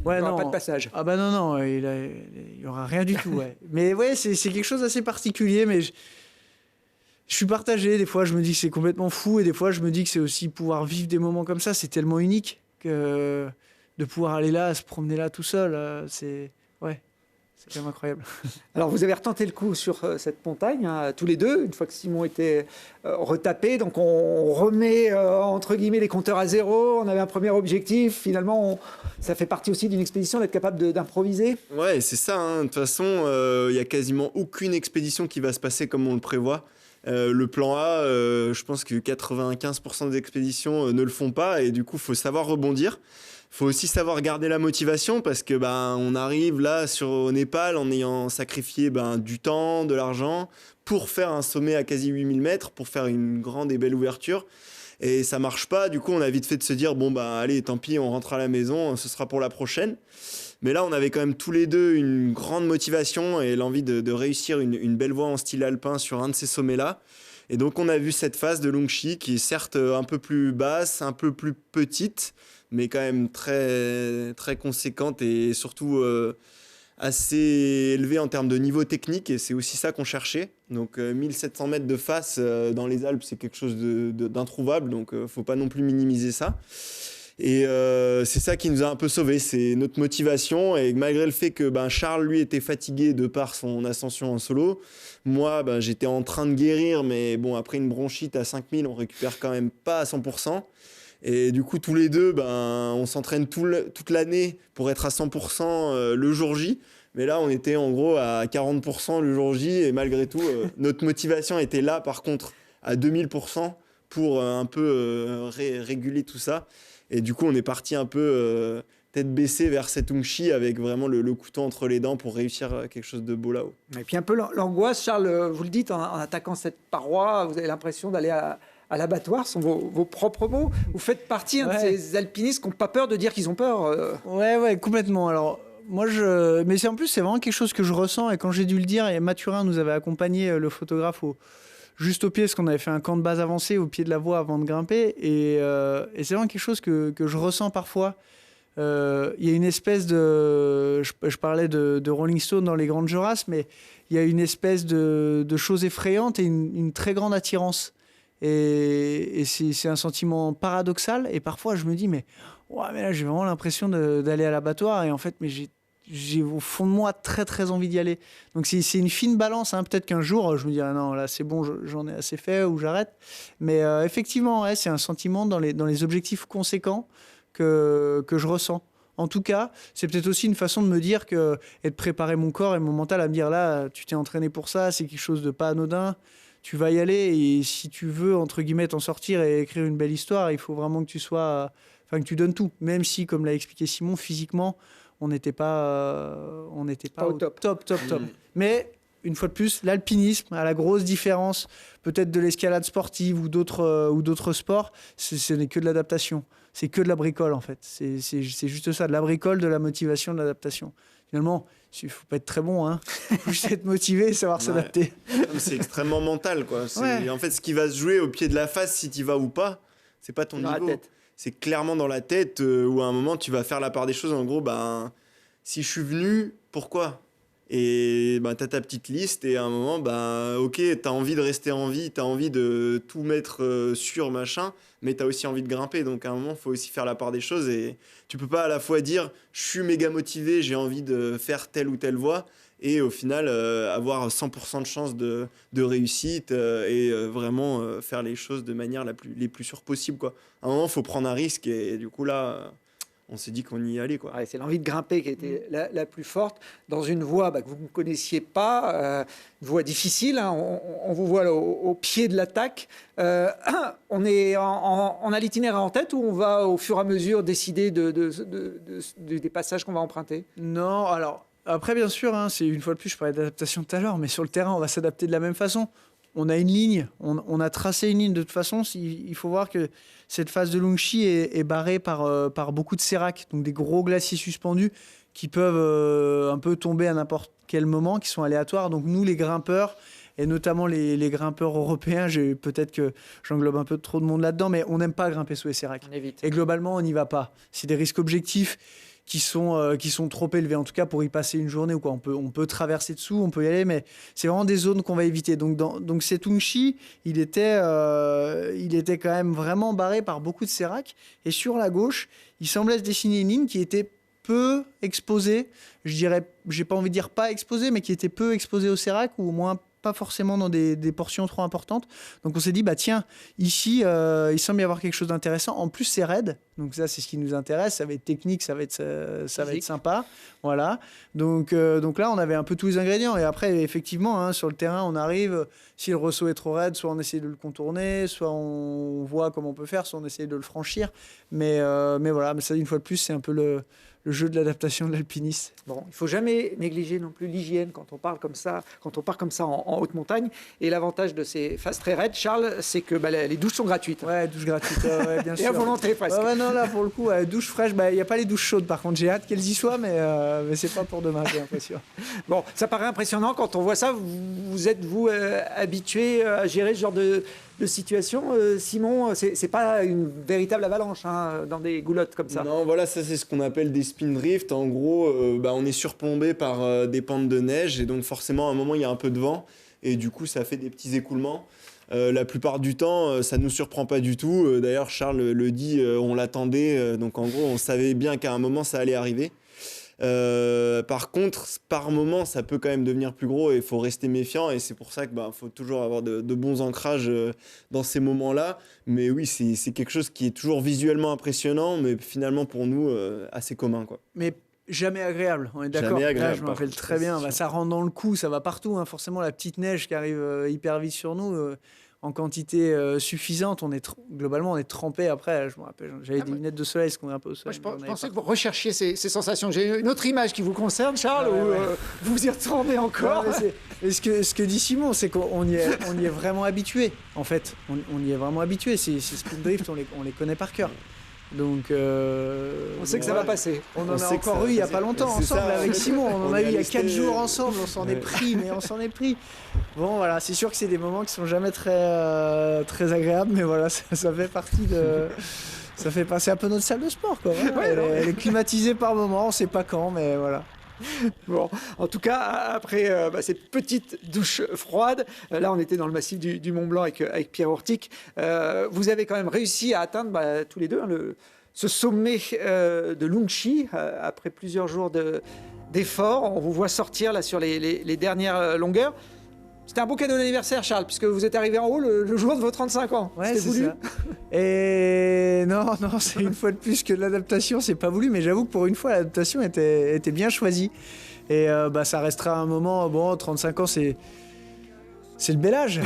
Ouais, il n'y aura non. pas de passage. Ah bah non, il y aura rien du tout. Ouais. Mais ouais, c'est quelque chose d'assez particulier, mais je suis partagé. Des fois, je me dis que c'est complètement fou, et des fois, je me dis que c'est aussi pouvoir vivre des moments comme ça. C'est tellement unique que de pouvoir aller là, se promener là tout seul, c'est quand même incroyable. Alors, vous avez retenté le coup sur cette montagne, tous les deux, une fois que Simon était retapé. Donc, on remet, entre guillemets, les compteurs à zéro. On avait un premier objectif. Finalement, ça fait partie aussi d'une expédition, d'être capable d'improviser. Ouais, c'est ça. De toute façon, il n'y a quasiment aucune expédition qui va se passer comme on le prévoit. Le plan A, je pense que 95% des expéditions ne le font pas. Et du coup, il faut savoir rebondir. Faut aussi savoir garder la motivation, parce que on arrive là au Népal en ayant sacrifié du temps, de l'argent pour faire un sommet à quasi 8000 mètres, pour faire une grande et belle ouverture. Et ça marche pas. Du coup, on a vite fait de se dire allez, tant pis, on rentre à la maison, ce sera pour la prochaine. Mais là, on avait quand même tous les deux une grande motivation et l'envie de réussir une belle voie en style alpin sur un de ces sommets-là. Et donc, on a vu cette phase de Lungshi qui est certes un peu plus basse, un peu plus petite, mais quand même très, très conséquente et surtout assez élevée en termes de niveau technique. Et c'est aussi ça qu'on cherchait. Donc, 1700 mètres de face dans les Alpes, c'est quelque chose d'introuvable. Donc, il ne faut pas non plus minimiser ça. Et c'est ça qui nous a un peu sauvés, c'est notre motivation. Et malgré le fait que Charles, lui, était fatigué de par son ascension en solo, moi, j'étais en train de guérir, mais après une bronchite à 5000, on récupère quand même pas à 100%. Et du coup, tous les deux, on s'entraîne toute l'année pour être à 100% le jour J. Mais là, on était en gros à 40% le jour J. Et malgré tout, notre motivation était là, par contre, à 2000% pour un peu réguler tout ça. Et du coup, on est parti un peu tête baissée vers cette Lungshi avec vraiment le couteau entre les dents pour réussir quelque chose de beau là-haut. Et puis un peu l'angoisse, Charles, vous le dites, en attaquant cette paroi, vous avez l'impression d'aller à l'abattoir, ce sont vos propres mots. Vous faites partie de ces alpinistes qui n'ont pas peur de dire qu'ils ont peur. Ouais, complètement. Alors, mais c'est vraiment quelque chose que je ressens. Et quand j'ai dû le dire, et Mathurin nous avait accompagné, le photographe, juste au pied, parce qu'on avait fait un camp de base avancé au pied de la voie avant de grimper. Et c'est vraiment quelque chose que je ressens parfois. Il y a une espèce de... Je parlais de Rolling Stone dans les Grandes Jorasses, mais il y a une espèce de chose effrayante et une très grande attirance. Et c'est un sentiment paradoxal. Et parfois, je me dis, mais là, j'ai vraiment l'impression d'aller à l'abattoir. Et en fait, mais j'ai au fond de moi très, très envie d'y aller. Donc, c'est une fine balance. Peut-être qu'un jour, je me dirai, non, là, c'est bon, j'en ai assez fait ou j'arrête. Mais effectivement, c'est un sentiment dans les objectifs conséquents que je ressens. En tout cas, c'est peut-être aussi une façon de me dire et de préparer mon corps et mon mental à me dire, là, tu t'es entraîné pour ça, c'est quelque chose de pas anodin. Tu vas y aller, et si tu veux, entre guillemets, t'en sortir et écrire une belle histoire, il faut vraiment que que tu donnes tout. Même si, comme l'a expliqué Simon, physiquement, on n'était pas au top. Mais, une fois de plus, l'alpinisme, à la grosse différence peut-être de l'escalade sportive ou d'autres sports, ce n'est que de l'adaptation. C'est que de la bricole, en fait. C'est juste ça, de la bricole, de la motivation, de l'adaptation. Finalement, il ne faut pas être très bon, il faut juste être motivé et savoir s'adapter. C'est extrêmement mental, quoi. En fait, ce qui va se jouer au pied de la face, si tu y vas ou pas, c'est pas ton Dans la niveau. tête. C'est clairement dans la tête où à un moment tu vas faire la part des choses. En gros, ben, si je suis venu, pourquoi? Et ben, t'as ta petite liste et à un moment, ben, ok, t'as envie de rester en vie, t'as envie de tout mettre sur machin, mais t'as aussi envie de grimper. Donc à un moment, il faut aussi faire la part des choses et tu peux pas à la fois dire je suis méga motivé, j'ai envie de faire telle ou telle voie et au final avoir 100% de chance de réussite et vraiment faire les choses de manière les plus sûres possible, quoi. À un moment, il faut prendre un risque et du coup là, on s'est dit qu'on y allait, quoi. Ouais, c'est l'envie de grimper qui a été la plus forte dans une voie que vous ne connaissiez pas, une voie difficile. Hein. On vous voit là, au pied de l'attaque. On a l'itinéraire en tête ou on va au fur et à mesure décider des passages qu'on va emprunter? Non, alors après bien sûr, hein, c'est une fois de plus, je parlais d'adaptation tout à l'heure, mais sur le terrain, on va s'adapter de la même façon. On a une ligne, on a tracé une ligne de toute façon. Il faut voir que cette phase de Longxi est barrée par beaucoup de séracs, donc des gros glaciers suspendus qui peuvent un peu tomber à n'importe quel moment, qui sont aléatoires. Donc nous, les grimpeurs, et notamment les grimpeurs européens, peut-être que j'englobe un peu trop de monde là-dedans, mais on n'aime pas grimper sous les séracs. On évite. Et globalement, on n'y va pas. C'est des risques objectifs qui sont trop élevés, en tout cas pour y passer une journée ou quoi. On peut traverser dessous, on peut y aller, mais c'est vraiment des zones qu'on va éviter. Donc cet Longxi, il était quand même vraiment barré par beaucoup de séracs. Et sur la gauche, il semblait se dessiner une ligne qui était peu exposée. Je dirais, j'ai pas envie de dire pas exposée, mais qui était peu exposée au sérac, ou au moins pas forcément dans des portions trop importantes. Donc on s'est dit, bah tiens, ici, il semble y avoir quelque chose d'intéressant. En plus, c'est raide. Donc ça, c'est ce qui nous intéresse. Ça va être technique, ça va être sympa. Voilà. Donc là, on avait un peu tous les ingrédients. Et après, effectivement, hein, sur le terrain, on arrive. Si le ressaut est trop raide, soit on essaie de le contourner, soit on voit comment on peut faire, soit on essaie de le franchir. Mais voilà, mais ça, une fois de plus, c'est un peu le jeu de l'adaptation de l'alpiniste. Bon, il ne faut jamais négliger non plus l'hygiène quand on part comme ça en haute montagne. Et l'avantage de ces phases très raides, Charles, c'est que les douches sont gratuites. Ouais, douche gratuite, ouais, bien sûr. Et à volonté presque. Ouais, non, là, pour le coup, douche fraîche, il n'y a pas les douches chaudes. Par contre, j'ai hâte qu'elles y soient, mais c'est pas pour demain, j'ai l'impression. Bon, ça paraît impressionnant quand on voit ça. Vous êtes, habitué à gérer ce genre de situation, Simon? C'est pas une véritable avalanche hein, dans des goulottes comme ça. Non, voilà, ça c'est ce qu'on appelle des spin drift. En gros, on est surplombé par des pentes de neige et donc forcément à un moment il y a un peu de vent et du coup ça fait des petits écoulements. La plupart du temps, ça nous surprend pas du tout. D'ailleurs, Charles le dit, on l'attendait, donc en gros on savait bien qu'à un moment ça allait arriver. Par contre, par moment, ça peut quand même devenir plus gros et il faut rester méfiant. Et c'est pour ça qu'il faut toujours avoir de bons ancrages dans ces moments-là. Mais oui, c'est quelque chose qui est toujours visuellement impressionnant, mais finalement pour nous, assez commun, quoi. Mais jamais agréable, on est d'accord. Jamais agréable. Là, je me rappelle très bien. Ça rentre dans le cou, ça va partout. Hein. Forcément, la petite neige qui arrive hyper vite sur nous. En quantité suffisante, globalement on est trempé après. Je me rappelle, j'avais des lunettes de soleil, ce qu'on est un peu au soleil. Moi, je pensais que vous recherchiez ces sensations. J'ai une autre image qui vous concerne, Charles, où vous y retournez encore. Et ce que dit Simon, c'est qu'on y est vraiment habitué. En fait, on y est vraiment habitué. Ces spin drift, on les connaît par cœur. Donc, on sait que ça va passer. On en a encore eu il n'y a pas longtemps ensemble avec Simon. On en a eu il y a 4 jours ensemble. On s'en est pris, mais on s'en est pris. Bon, voilà, c'est sûr que c'est des moments qui sont jamais très, très agréables, mais voilà, ça fait partie de. Ça fait passer un peu notre salle de sport, quoi. Voilà, elle est climatisée par moment, on ne sait pas quand, mais voilà. Bon, en tout cas, après cette petite douche froide, là on était dans le massif du Mont Blanc avec Pierre Ortic, vous avez quand même réussi à atteindre tous les deux ce sommet de Longxi après plusieurs jours d'efforts. On vous voit sortir là sur les dernières longueurs. C'était un beau cadeau d'anniversaire, Charles, puisque vous êtes arrivé en haut le jour de vos 35 ans. Ouais, c'était voulu. Ça. Et non, c'est une fois de plus que l'adaptation, c'est pas voulu, mais j'avoue que pour une fois, l'adaptation était bien choisie. Et ça restera un moment, 35 ans, c'est le bel âge.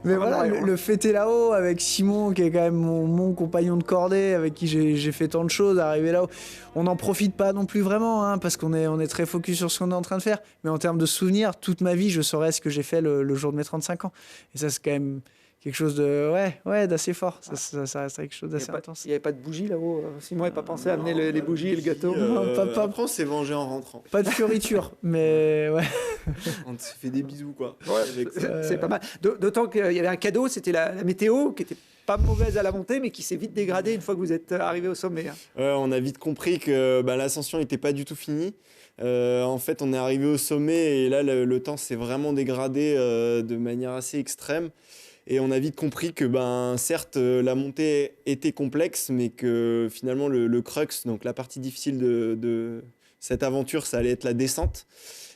Mais voilà, le fêter là-haut avec Simon, qui est quand même mon compagnon de cordée, avec qui j'ai fait tant de choses, arriver là-haut. On n'en profite pas non plus vraiment, hein, parce qu'on est très focus sur ce qu'on est en train de faire. Mais en termes de souvenirs, toute ma vie, je saurais ce que j'ai fait le jour de mes 35 ans. Et ça, c'est quand même quelque chose d'assez fort. Ça reste quelque chose d'assez intense. Il n'y avait pas de bougies là-haut. Simon n'avait pas pensé à amener les bougies et le gâteau. Après, on s'est vengé en rentrant. Pas de fioriture, mais ouais. On s'est fait des bisous, quoi. Ouais, c'est pas mal. D'autant qu'il y avait un cadeau, c'était la météo qui était pas mauvaise à la montée, mais qui s'est vite dégradée une fois que vous êtes arrivé au sommet. Hein. On a vite compris que l'ascension n'était pas du tout finie. En fait, on est arrivé au sommet et là, le temps s'est vraiment dégradé de manière assez extrême. Et on a vite compris que, certes, la montée était complexe, mais que finalement, le crux, donc la partie difficile de cette aventure, ça allait être la descente.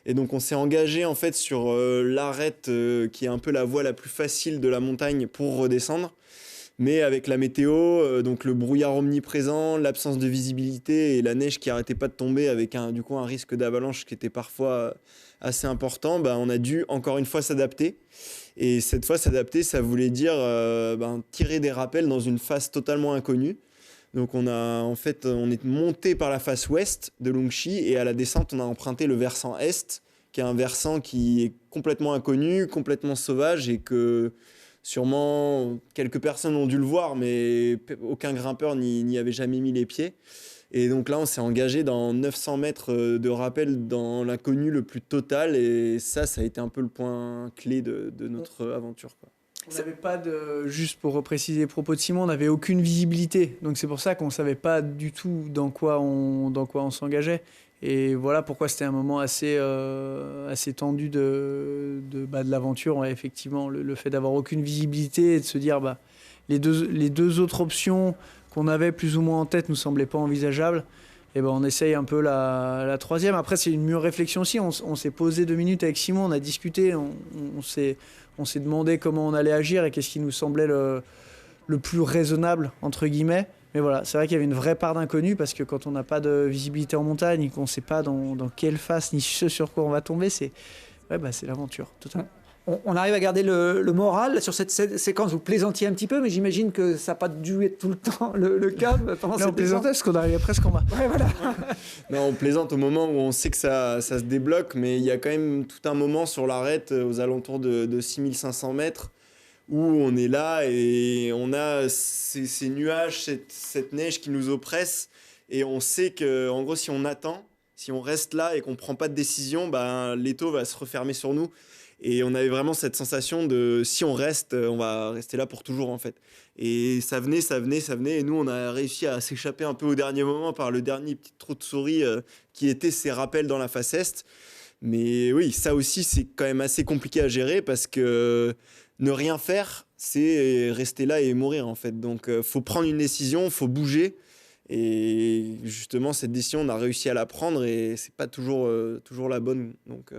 Et donc, on s'est engagé en fait sur l'arête, qui est un peu la voie la plus facile de la montagne pour redescendre. Mais avec la météo, donc le brouillard omniprésent, l'absence de visibilité et la neige qui n'arrêtait pas de tomber avec un risque d'avalanche qui était parfois assez important, on a dû encore une fois s'adapter. Et cette fois, s'adapter, ça voulait dire tirer des rappels dans une face totalement inconnue. Donc on est monté par la face ouest de Longxi et à la descente, on a emprunté le versant est, qui est un versant qui est complètement inconnu, complètement sauvage et que sûrement quelques personnes ont dû le voir, mais aucun grimpeur n'y avait jamais mis les pieds. Et donc là, on s'est engagé dans 900 mètres de rappel dans l'inconnu le plus total. Et ça a été un peu le point clé de notre aventure, quoi. On n'avait pas juste pour repréciser les propos de Simon, on n'avait aucune visibilité. Donc c'est pour ça qu'on ne savait pas du tout dans quoi on s'engageait. Et voilà pourquoi c'était un moment assez tendu de l'aventure. Ouais, effectivement, le fait d'avoir aucune visibilité et de se dire les deux autres options qu'on avait plus ou moins en tête ne nous semblaient pas envisageables. Et on essaye un peu la troisième. Après, c'est une mûre réflexion aussi. On s'est posé 2 minutes avec Simon, on a discuté, on s'est demandé comment on allait agir et qu'est-ce qui nous semblait le plus raisonnable, entre guillemets. Mais voilà, c'est vrai qu'il y avait une vraie part d'inconnu parce que quand on n'a pas de visibilité en montagne et qu'on ne sait pas dans quelle face ni ce sur quoi on va tomber, c'est l'aventure, totalement. On arrive à garder le moral sur cette séquence. Vous plaisantiez un petit peu, mais j'imagine que ça n'a pas dû être tout le temps le cas pendant cette on plaisantait parce qu'on arrivait presque en bas. Ouais, voilà. Non, on plaisante au moment où on sait que ça se débloque, mais il y a quand même tout un moment sur l'arête aux alentours de 6500 mètres où on est là et on a ces nuages, cette neige qui nous oppresse et on sait que, en gros, si on attend, si on reste là et qu'on ne prend pas de décision, l'étau va se refermer sur nous. Et on avait vraiment cette sensation de si on reste, on va rester là pour toujours en fait. Et ça venait. Et nous, on a réussi à s'échapper un peu au dernier moment par le dernier petit trou de souris qui était ces rappels dans la face est. Mais oui, ça aussi, c'est quand même assez compliqué à gérer parce que ne rien faire, c'est rester là et mourir en fait. Donc, faut prendre une décision, faut bouger. Et justement, cette décision, on a réussi à la prendre et c'est pas toujours la bonne. Donc...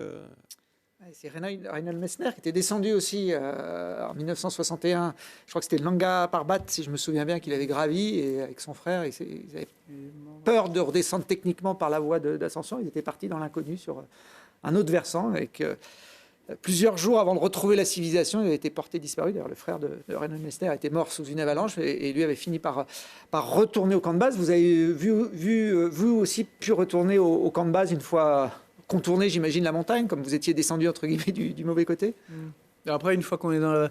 C'est Reinhold Messner qui était descendu aussi en 1961. Je crois que c'était le Nanga Parbat, si je me souviens bien, qu'il avait gravi. Et avec son frère, ils avaient peur de redescendre techniquement par la voie d'ascension. Ils étaient partis dans l'inconnu sur un autre versant. Avec plusieurs jours avant de retrouver la civilisation, il avait été porté disparu. D'ailleurs, le frère de Reinhold Messner était mort sous une avalanche et lui avait fini par retourner au camp de base. Vous avez vous aussi pu retourner au camp de base une fois... contourner, j'imagine, la montagne, comme vous étiez descendu, entre guillemets, du mauvais côté. Après, une fois qu'on est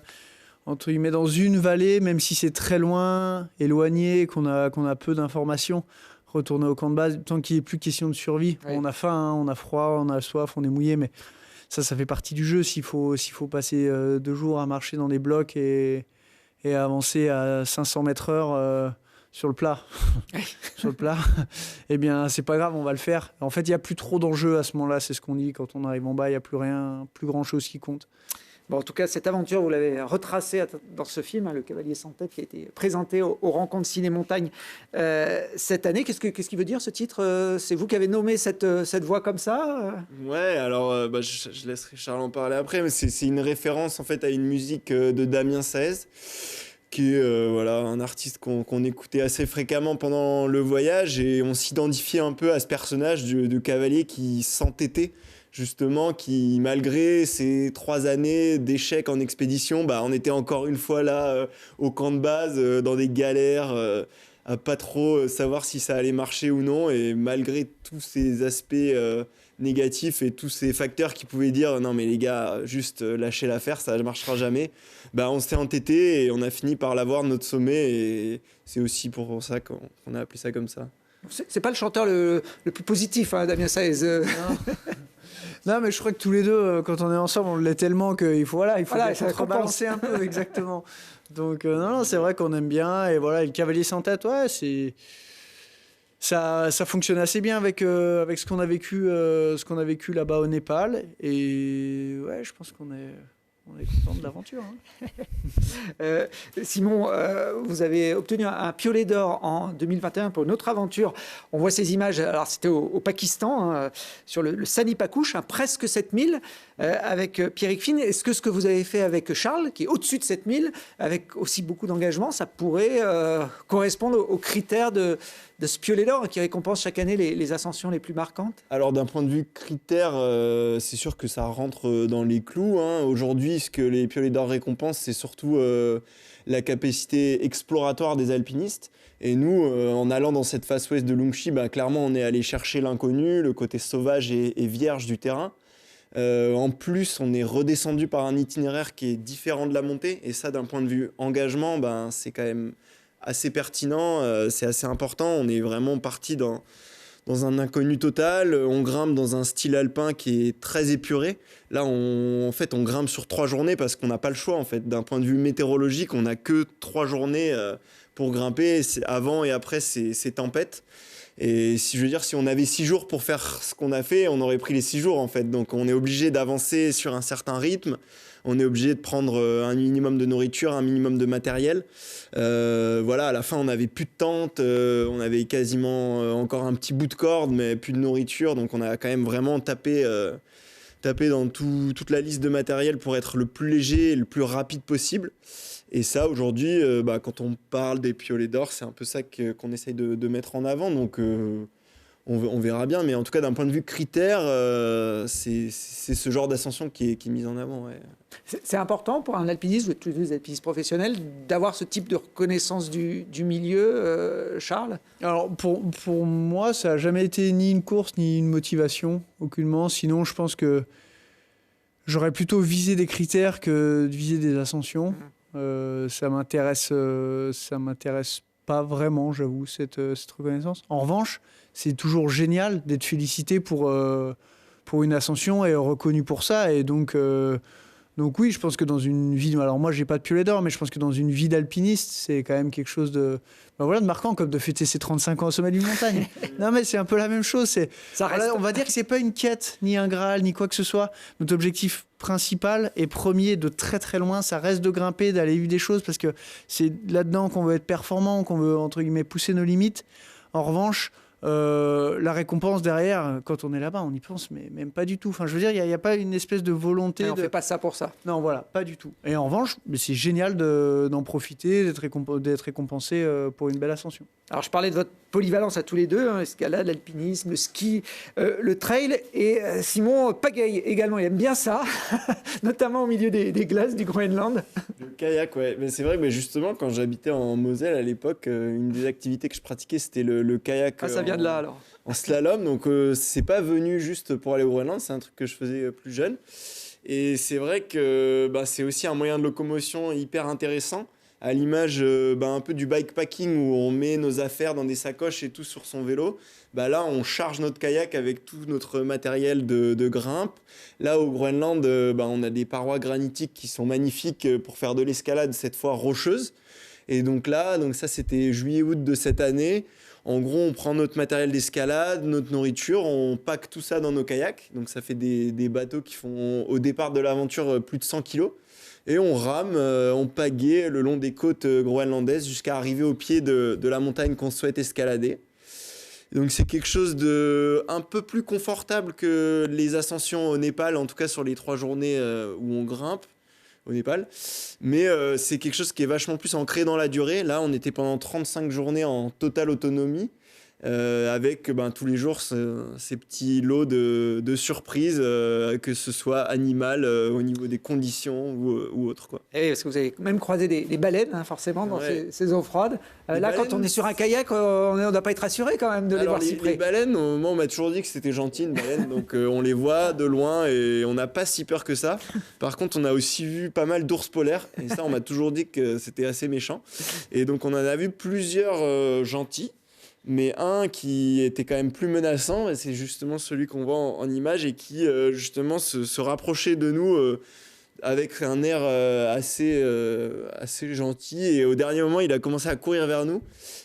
entre guillemets, dans une vallée, même si c'est très loin, éloigné, qu'on a peu d'informations, retourner au camp de base, tant qu'il n'est plus question de survie. Oui. On a faim, hein, on a froid, on a soif, on est mouillé, mais ça fait partie du jeu. S'il faut passer 2 jours à marcher dans des blocs et avancer à 500 mètres heure... sur le plat, eh bien, c'est pas grave, on va le faire. En fait, il n'y a plus trop d'enjeux à ce moment-là, c'est ce qu'on dit. Quand on arrive en bas, il n'y a plus grand-chose qui compte. Bon, en tout cas, cette aventure, vous l'avez retracée dans ce film, Le Cavalier sans tête, qui a été présenté aux rencontres Ciné-Montagne cette année. Qu'est-ce qui veut dire ce titre ? C'est vous qui avez nommé cette voie comme ça ? Ouais, alors je laisserai Charles en parler après, mais c'est une référence en fait à une musique de Damien Saez, qui est un artiste qu'on écoutait assez fréquemment pendant le voyage, et on s'identifiait un peu à ce personnage de cavalier qui s'entêtait, justement, qui malgré ces 3 années d'échecs en expédition, on était encore une fois là au camp de base, dans des galères, à pas trop savoir si ça allait marcher ou non, et malgré tous ces aspects négatifs et tous ces facteurs qui pouvaient dire non mais les gars, juste lâchez l'affaire, ça ne marchera jamais, on s'est entêté et on a fini par l'avoir notre sommet, et c'est aussi pour ça qu'on a appelé ça comme ça. C'est pas le chanteur le plus positif, hein, Damien Saez. Non, mais je crois que tous les deux, quand on est ensemble, on l'est tellement qu'il faut contrebalancer un peu, exactement. Donc non, c'est vrai qu'on aime bien. Et voilà, le cavalier sans tête, ouais, ça fonctionne assez bien avec ce qu'on a vécu là-bas au Népal. Et ouais, je pense qu'on est content de l'aventure. Simon, vous avez obtenu un piolet d'or en 2021 pour une autre aventure. On voit ces images, alors c'était au Pakistan, sur le Sanipakush, presque 7000, avec Pierrick Finn. Est-ce que ce que vous avez fait avec Charles, qui est au-dessus de 7000, avec aussi beaucoup d'engagement, ça pourrait correspondre aux critères de ce piolet d'or qui récompense chaque année les ascensions les plus marquantes? Alors d'un point de vue critère, c'est sûr que ça rentre dans les clous. Aujourd'hui, ce que les piolets d'or récompensent, c'est surtout la capacité exploratoire des alpinistes. Et nous, en allant dans cette face ouest de Lungshi, clairement, on est allé chercher l'inconnu, le côté sauvage et vierge du terrain. En plus, on est redescendu par un itinéraire qui est différent de la montée. Et ça, d'un point de vue engagement, c'est quand même assez pertinent, c'est assez important. On est vraiment parti dans un inconnu total. On grimpe dans un style alpin qui est très épuré. Là, on grimpe sur 3 journées parce qu'on n'a pas le choix. En fait. D'un point de vue météorologique, on n'a que 3 journées pour grimper. Avant et après ces tempêtes. Et si on avait 6 jours pour faire ce qu'on a fait, on aurait pris les 6 jours en fait. Donc on est obligé d'avancer sur un certain rythme. On est obligé de prendre un minimum de nourriture, un minimum de matériel. À la fin, on n'avait plus de tente, on avait quasiment encore un petit bout de corde, mais plus de nourriture. Donc on a quand même vraiment tapé dans toute la liste de matériel pour être le plus léger et le plus rapide possible. Et ça, aujourd'hui, quand on parle des piolets d'or, c'est un peu ça qu'on essaye de mettre en avant. Donc on verra bien, mais en tout cas d'un point de vue critère, c'est ce genre d'ascension qui est mise en avant. Ouais. C'est important pour un alpiniste, vous êtes tous deux alpinistes professionnels, d'avoir ce type de reconnaissance du milieu, Charles? Alors pour moi, ça n'a jamais été ni une course ni une motivation, aucunement. Sinon, je pense que j'aurais plutôt visé des critères que de viser des ascensions. Ça m'intéresse pas vraiment, j'avoue, cette reconnaissance. En revanche, c'est toujours génial d'être félicité pour une ascension et reconnu pour ça. Et donc oui, je pense que dans une vie... Alors moi, j'ai pas de piolet d'or, mais je pense que dans une vie d'alpiniste, c'est quand même quelque chose de marquant, comme de fêter ses 35 ans au sommet d'une montagne. Non, mais c'est un peu la même chose. On va dire que c'est pas une quête, ni un Graal, ni quoi que ce soit. Notre objectif principal et premier de très très loin, ça reste de grimper, d'aller vivre des choses, parce que c'est là-dedans qu'on veut être performant, qu'on veut, entre guillemets, pousser nos limites. En revanche, la récompense derrière, quand on est là-bas, on y pense, mais même pas du tout. Enfin, je veux dire, il n'y a pas une espèce de volonté. On ne fait pas ça pour ça. Non, voilà, pas du tout. Et en revanche, c'est génial d'en profiter, d'être récompensé pour une belle ascension. Alors, je parlais de votre polyvalence à tous les deux, l'escalade, l'alpinisme, le ski, le trail. Et Simon pagaille également, il aime bien ça, notamment au milieu des glaces du Groenland. Le kayak, ouais. Mais c'est vrai que justement, quand j'habitais en Moselle à l'époque, une des activités que je pratiquais, c'était le kayak. Ah, ça vient de là alors. En slalom, donc c'est pas venu juste pour aller au Groenland, c'est un truc que je faisais plus jeune. Et c'est vrai que c'est aussi un moyen de locomotion hyper intéressant, à l'image un peu du bikepacking où on met nos affaires dans des sacoches et tout sur son vélo. Là, on charge notre kayak avec tout notre matériel de grimpe. Là, au Groenland, on a des parois granitiques qui sont magnifiques pour faire de l'escalade, cette fois rocheuse. Et donc ça, c'était juillet-août de cette année. En gros, on prend notre matériel d'escalade, notre nourriture, on pack tout ça dans nos kayaks. Donc ça fait des bateaux qui font au départ de l'aventure plus de 100 kilos. Et on rame, on pagaie le long des côtes groenlandaises jusqu'à arriver au pied de la montagne qu'on souhaite escalader. Et donc c'est quelque chose de un peu plus confortable que les ascensions au Népal, en tout cas sur les 3 journées où on grimpe au Népal. Mais c'est quelque chose qui est vachement plus ancré dans la durée. Là, on était pendant 35 journées en totale autonomie. Avec tous les jours ces petits lots de surprises, que ce soit animal au niveau des conditions ou autre, quoi. Et parce que vous avez même croisé des baleines, forcément, dans ces eaux froides. Là, baleines, quand on est sur un kayak, on ne doit pas être rassuré quand même de les voir si près. Les baleines, au moment, on m'a toujours dit que c'était gentil, une baleine, donc on les voit de loin et on n'a pas si peur que ça. Par contre, on a aussi vu pas mal d'ours polaires, et ça, on m'a toujours dit que c'était assez méchant. Et donc, on en a vu plusieurs gentils. Mais un qui était quand même plus menaçant, et c'est justement celui qu'on voit en image et qui justement se rapprochait de nous avec un air assez gentil. Et au dernier moment, il a commencé à courir vers nous.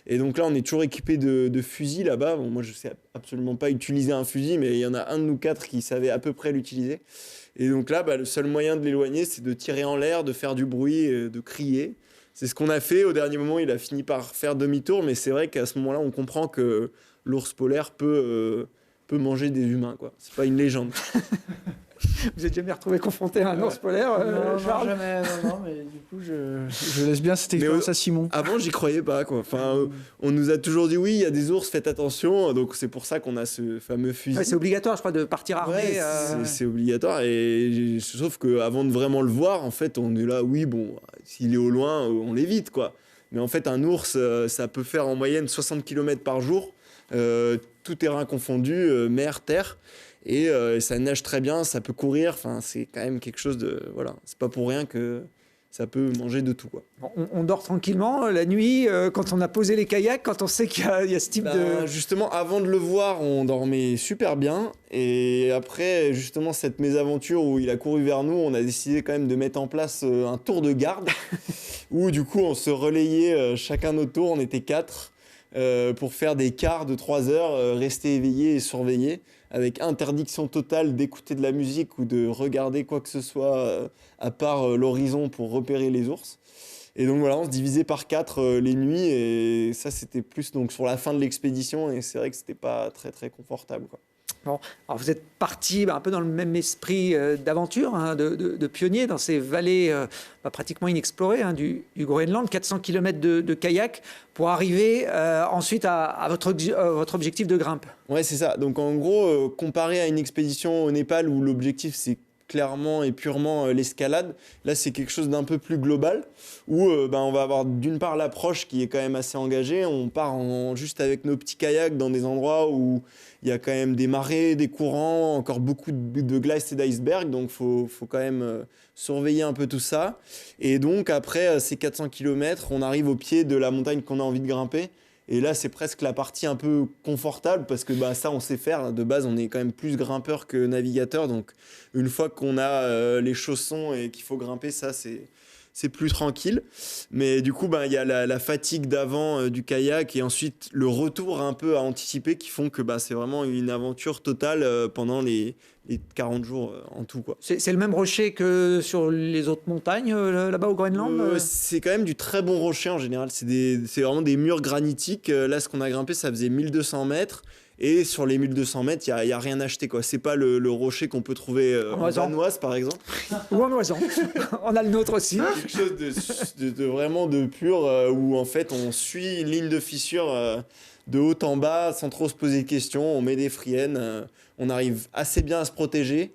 Et donc là, on est toujours équipé de fusils là-bas. Bon, moi, je sais absolument pas utiliser un fusil, mais il y en a un de nous 4 qui savait à peu près l'utiliser. Et donc là, le seul moyen de l'éloigner, c'est de tirer en l'air, de faire du bruit, de crier. C'est ce qu'on a fait. Au dernier moment, il a fini par faire demi-tour. Mais c'est vrai qu'à ce moment-là, on comprend que l'ours polaire peut manger des humains, quoi. C'est pas une légende. Vous êtes jamais retrouvé confronté à un ours polaire, Charles? Non, jamais, non, mais du coup, je laisse bien cette expérience à Simon. Avant, j'y croyais pas, quoi. Enfin, on nous a toujours dit oui, il y a des ours, faites attention. Donc c'est pour ça qu'on a ce fameux fusil. Ouais, c'est obligatoire, je crois, de partir armé. Ouais, c'est obligatoire. Et sauf qu'avant de vraiment le voir, en fait, on est là, oui, bon, s'il est au loin, on l'évite, quoi. Mais en fait, un ours, ça peut faire en moyenne 60 km par jour, tout terrain confondu, mer, terre. Et ça nage très bien, ça peut courir. Enfin, c'est quand même quelque chose de... Voilà, c'est pas pour rien que ça peut manger de tout, quoi. On dort tranquillement la nuit, quand on a posé les kayaks, quand on sait qu'il y a ce type de... Justement, avant de le voir, on dormait super bien. Et après, justement, cette mésaventure où il a couru vers nous, on a décidé quand même de mettre en place un tour de garde. Où du coup, on se relayait chacun notre tour, on était 4. Pour faire des quarts de 3 heures, rester éveillé et surveiller, avec interdiction totale d'écouter de la musique ou de regarder quoi que ce soit à part l'horizon pour repérer les ours. Et donc voilà, on se divisait par 4 les nuits, et ça c'était plus donc sur la fin de l'expédition, et c'est vrai que c'était pas très très confortable, quoi. Bon, alors vous êtes parti un peu dans le même esprit d'aventure, hein, de pionnier dans ces vallées pratiquement inexplorées du Groenland, 400 km de kayak pour arriver ensuite à votre objectif de grimpe. Ouais, c'est ça. Donc en gros, comparé à une expédition au Népal où l'objectif c'est clairement et purement l'escalade, là c'est quelque chose d'un peu plus global où on va avoir d'une part l'approche qui est quand même assez engagée. On part juste avec nos petits kayaks dans des endroits où il y a quand même des marées, des courants, encore beaucoup de glace et d'iceberg, donc faut quand même surveiller un peu tout ça. Et donc après ces 400 km, on arrive au pied de la montagne qu'on a envie de grimper. Et là, c'est presque la partie un peu confortable parce que ça, on sait faire. De base, on est quand même plus grimpeur que navigateur. Donc, une fois qu'on a les chaussons et qu'il faut grimper, ça, c'est plus tranquille. Mais du coup, il y a la fatigue d'avant du kayak et ensuite le retour un peu à anticiper qui font que c'est vraiment une aventure totale pendant les 40 jours en tout, quoi. C'est le même rocher que sur les autres montagnes là-bas au Groenland C'est quand même du très bon rocher en général. C'est vraiment des murs granitiques. Là, ce qu'on a grimpé, ça faisait 1200 mètres. Et sur les 1200 mètres, il n'y a rien acheté, quoi. C'est pas le rocher qu'on peut trouver en Vanoise, par exemple. Ou en Oisan. On a le nôtre aussi. Quelque chose de vraiment de pur, où en fait on suit une ligne de fissure de haut en bas sans trop se poser de questions. On met des frieines, on arrive assez bien à se protéger.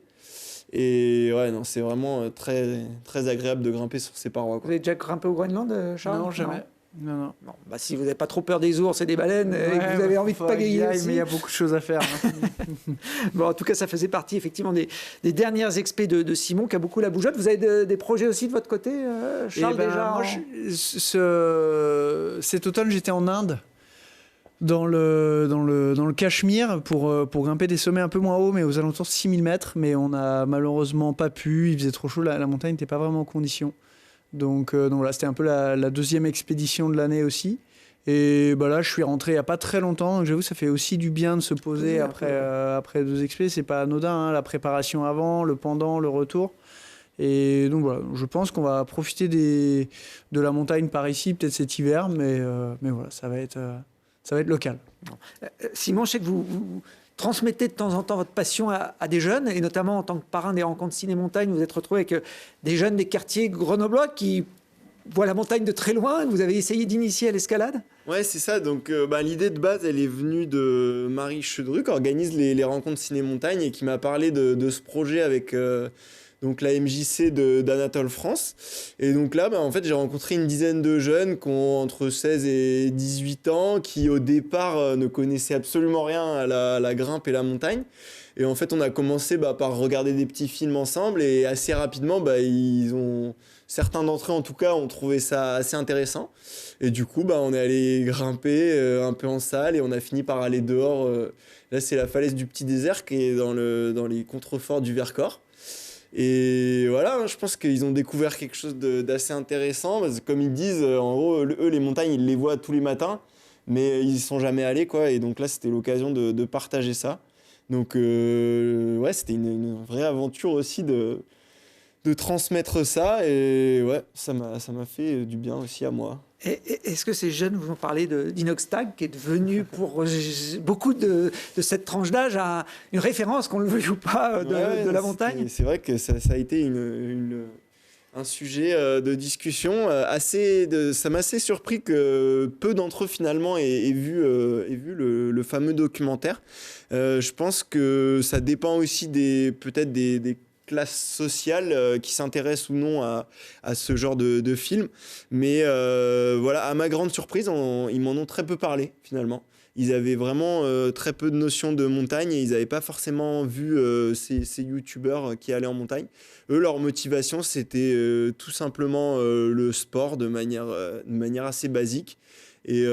Et ouais, non, c'est vraiment très, très agréable de grimper sur ces parois, quoi. Vous avez déjà grimpé au Groenland, Charles? Non, jamais. Non. Bon, si vous n'avez pas trop peur des ours et des baleines et que vous avez envie de pagayer aussi. Mais il y a beaucoup de choses à faire. Bon, en tout cas, ça faisait partie effectivement des dernières expés de Simon qui a beaucoup la bougeotte. Vous avez des projets aussi de votre côté, Charles, déjà cet automne, j'étais en Inde, dans le Cachemire, pour grimper des sommets un peu moins hauts, mais aux alentours de 6000 mètres. Mais on n'a malheureusement pas pu, il faisait trop chaud, la montagne n'était pas vraiment en condition. Donc voilà, c'était un peu la deuxième expédition de l'année aussi. Et là, je suis rentré il n'y a pas très longtemps. Donc j'avoue, ça fait aussi du bien de se poser après 2 expés. C'est pas anodin, hein, la préparation avant, le pendant, le retour. Et donc voilà, je pense qu'on va profiter de la montagne par ici, peut-être cet hiver, mais voilà, ça va être local. Simon, je sais que vous transmettez de temps en temps votre passion à des jeunes, et notamment en tant que parrain des rencontres ciné-montagne, vous êtes retrouvé avec des jeunes des quartiers grenoblois qui voient la montagne de très loin. Vous avez essayé d'initier à l'escalade? Ouais, c'est ça. Donc l'idée de base, elle est venue de Marie Chedru, qui organise les rencontres ciné-montagne et qui m'a parlé de ce projet avec donc la MJC d'Anatole France. Et donc là, en fait, j'ai rencontré une dizaine de jeunes qui ont entre 16 et 18 ans, qui au départ ne connaissaient absolument rien à la grimpe et la montagne. Et en fait, on a commencé par regarder des petits films ensemble, et assez rapidement, certains d'entre eux en tout cas ont trouvé ça assez intéressant. Et du coup, on est allé grimper un peu en salle, et on a fini par aller dehors. Là, c'est la falaise du Petit Désert qui est dans les contreforts du Vercors. Et voilà, je pense qu'ils ont découvert quelque chose d'assez intéressant. Parce que comme ils disent, en gros, eux, les montagnes, ils les voient tous les matins, mais ils y sont jamais allés, quoi. Et donc là, c'était l'occasion de partager ça. Donc, ouais, c'était une vraie aventure aussi de transmettre ça. Et ouais, ça m'a fait du bien aussi à moi. Est-ce que ces jeunes vous ont parlé d'Inoxtag, qui est devenu pour beaucoup de cette tranche d'âge une référence, qu'on le veuille ou pas, de la montagne? C'est vrai que ça a été un sujet de discussion ça m'a assez surpris que peu d'entre eux finalement aient vu le fameux documentaire. Je pense que ça dépend aussi peut-être des classes sociales qui s'intéressent ou non à ce genre de film. Mais voilà, à ma grande surprise, ils m'en ont très peu parlé finalement. Ils avaient vraiment très peu de notions de montagne et ils n'avaient pas forcément vu ces youtubeurs qui allaient en montagne. Eux, leur motivation, c'était tout simplement le sport de manière assez basique. Et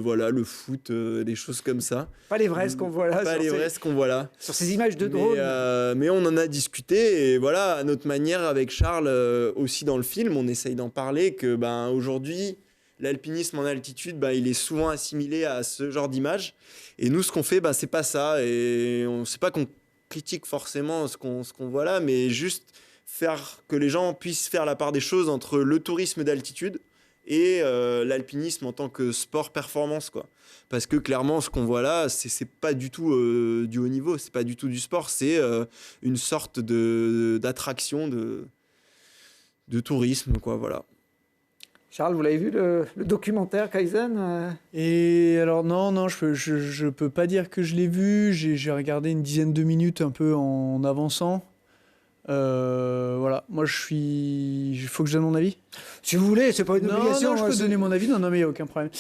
voilà, le foot, des choses comme ça. Pas l'Everest qu'on voit là. Pas l'Everest qu'on voit là. Sur ces images de drone. Mais on en a discuté et voilà, à notre manière, avec Charles, aussi dans le film, on essaye d'en parler que aujourd'hui, l'alpinisme en altitude, il est souvent assimilé à ce genre d'image. Et nous, ce qu'on fait, c'est pas ça. Et on sait pas qu'on critique forcément ce qu'on voit là, mais juste faire que les gens puissent faire la part des choses entre le tourisme d'altitude et l'alpinisme en tant que sport performance, quoi. Parce que clairement, ce qu'on voit là, c'est pas du tout du haut niveau, c'est pas du tout du sport, c'est une sorte d'attraction, de tourisme, quoi, voilà. Charles, vous l'avez vu le documentaire Kaizen? Et alors non, je peux pas dire que je l'ai vu. J'ai regardé une dizaine de minutes un peu en avançant. Voilà, moi il faut que je donne mon avis. Si vous voulez, c'est pas une obligation. Non, je peux donner mon avis, non, mais il n'y a aucun problème.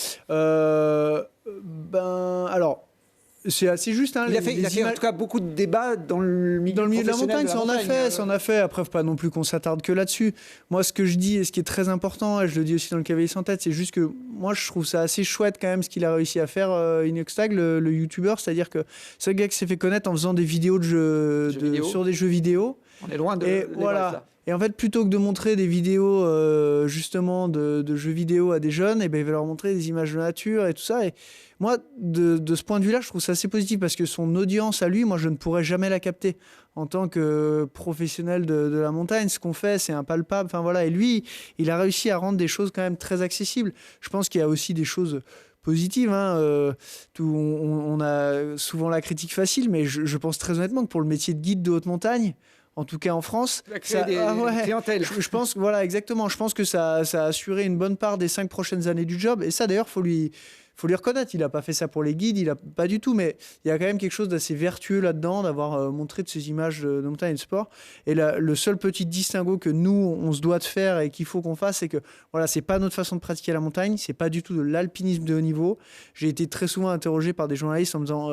Alors, c'est assez juste. Hein, il a fait en tout cas beaucoup de débats dans le milieu de la montagne. Ça en a fait. Après, faut pas non plus qu'on s'attarde que là-dessus. Moi, ce que je dis et ce qui est très important, et je le dis aussi dans le Cavalier sans tête, c'est juste que moi, je trouve ça assez chouette quand même ce qu'il a réussi à faire, Inoxtag, le youtubeur. C'est-à-dire que c'est un gars qui s'est fait connaître en faisant des vidéos sur des jeux vidéo. On est loin de voilà. là. Et en fait, plutôt que de montrer des vidéos justement de jeux vidéo à des jeunes, il va leur montrer des images de nature et tout ça. Et moi, de ce point de vue-là, je trouve ça assez positif parce que son audience à lui, moi, je ne pourrais jamais la capter. En tant que professionnel de la montagne, ce qu'on fait, c'est impalpable. Enfin voilà. Et lui, il a réussi à rendre des choses quand même très accessibles. Je pense qu'il y a aussi des choses positives. On a souvent la critique facile, mais je pense très honnêtement que pour le métier de guide de haute montagne, en tout cas en France, clientèle. Je pense que voilà, exactement. Je pense que ça a assuré une bonne part des 5 prochaines années du job. Et ça, d'ailleurs, faut lui reconnaître. Il n'a pas fait ça pour les guides, pas du tout. Mais il y a quand même quelque chose d'assez vertueux là-dedans, d'avoir montré de ces images de montagne et de sport. Et le seul petit distinguo que nous, on se doit de faire et qu'il faut qu'on fasse, c'est que voilà, c'est pas notre façon de pratiquer la montagne. C'est pas du tout de l'alpinisme de haut niveau. J'ai été très souvent interrogé par des journalistes en me disant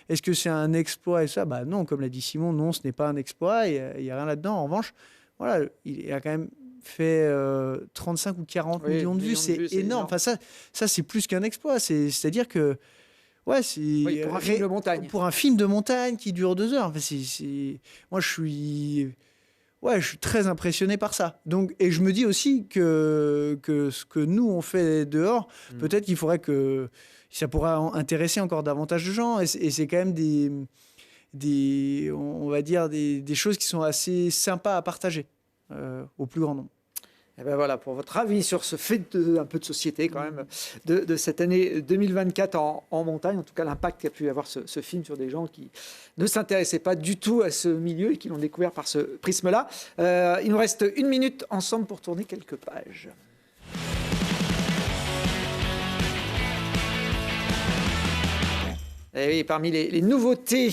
est-ce que c'est un exploit et ça? Non, comme l'a dit Simon, non, ce n'est pas un exploit. Il n'y a rien là-dedans. En revanche, voilà, il a quand même fait 35 ou 40 millions de vues, c'est énorme. Enfin, ça c'est plus qu'un exploit. C'est-à-dire que c'est pour un film de montagne. Pour un film de montagne qui dure 2 heures. Enfin, moi, je suis très impressionné par ça. Donc, et je me dis aussi que ce que nous on fait dehors, peut-être qu'il faudrait que ça pourra intéresser encore davantage de gens. Et c'est quand même on va dire des choses qui sont assez sympas à partager au plus grand nombre. Et ben voilà, pour votre avis sur ce fait un peu de société quand même de cette année 2024 en montagne, en tout cas l'impact qu'a pu avoir ce film sur des gens qui ne s'intéressaient pas du tout à ce milieu et qui l'ont découvert par ce prisme-là. Il nous reste 1 minute ensemble pour tourner quelques pages. Et oui, parmi les nouveautés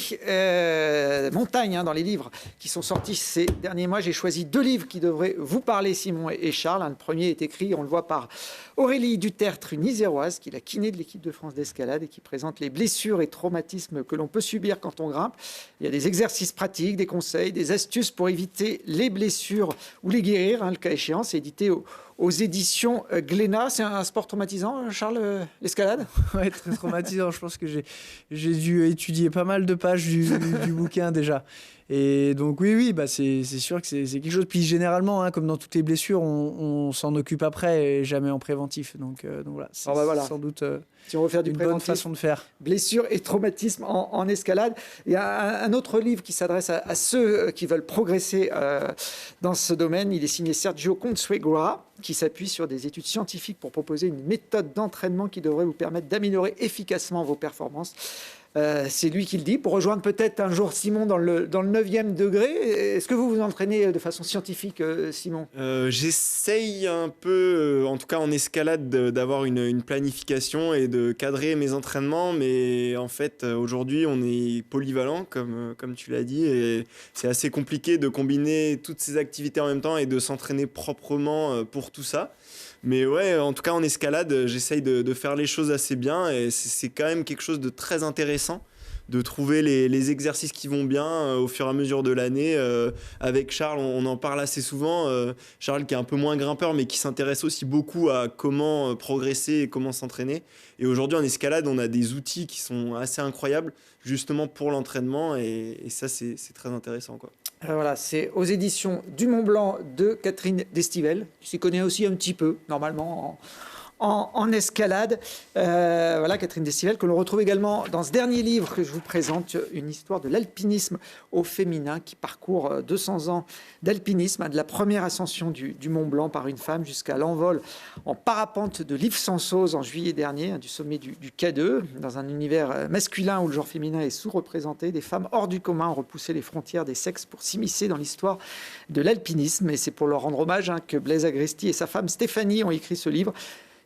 montagne dans les livres qui sont sortis ces derniers mois, j'ai choisi 2 livres qui devraient vous parler, Simon et Charles. Le premier est écrit, on le voit, par Aurélie Dutertre, une Iséroise, qui est la kiné de l'équipe de France d'escalade et qui présente les blessures et traumatismes que l'on peut subir quand on grimpe. Il y a des exercices pratiques, des conseils, des astuces pour éviter les blessures ou les guérir, le cas échéant. C'est édité aux éditions Glénat. C'est un sport traumatisant, Charles, l'escalade? Oui, très traumatisant. Je pense que j'ai dû étudier pas mal de pages du bouquin déjà. Et donc oui, bah c'est sûr que c'est quelque chose. Puis généralement, hein, comme dans toutes les blessures, on s'en occupe après et jamais en préventif. Donc voilà, c'est sans doute si on veut faire du une bonne préventif, façon de faire. Blessures et traumatismes en escalade. Il y a un autre livre qui s'adresse à ceux qui veulent progresser dans ce domaine. Il est signé Sergio Consuegra, qui s'appuie sur des études scientifiques pour proposer une méthode d'entraînement qui devrait vous permettre d'améliorer efficacement vos performances. C'est lui qui le dit. Pour rejoindre peut-être un jour Simon dans le 9e degré, est-ce que vous vous entraînez de façon scientifique, Simon ? J'essaye un peu, en tout cas en escalade, d'avoir une planification et de cadrer mes entraînements, mais en fait aujourd'hui on est polyvalent comme tu l'as dit, et c'est assez compliqué de combiner toutes ces activités en même temps et de s'entraîner proprement pour tout ça. Mais ouais, en tout cas en escalade, j'essaye de faire les choses assez bien, et c'est quand même quelque chose de très intéressant de trouver les exercices qui vont bien au fur et à mesure de l'année. Avec Charles, on en parle assez souvent. Charles qui est un peu moins grimpeur, mais qui s'intéresse aussi beaucoup à comment progresser et comment s'entraîner. Et aujourd'hui en escalade, on a des outils qui sont assez incroyables justement pour l'entraînement, et ça c'est très intéressant, quoi. Voilà, c'est aux éditions du Mont Blanc de Catherine Destivelle, qui s'y connaît aussi un petit peu, normalement, en escalade. Voilà, Catherine Destivelle, que l'on retrouve également dans ce dernier livre que je vous présente, une histoire de l'alpinisme au féminin, qui parcourt 200 ans d'alpinisme, de la première ascension du Mont Blanc par une femme jusqu'à l'envol en parapente de l'Yves Sansoz en juillet dernier, du sommet du K2, dans un univers masculin où le genre féminin est sous-représenté. Des femmes hors du commun ont repoussé les frontières des sexes pour s'immiscer dans l'histoire de l'alpinisme. Et c'est pour leur rendre hommage que Blaise Agresti et sa femme Stéphanie ont écrit ce livre,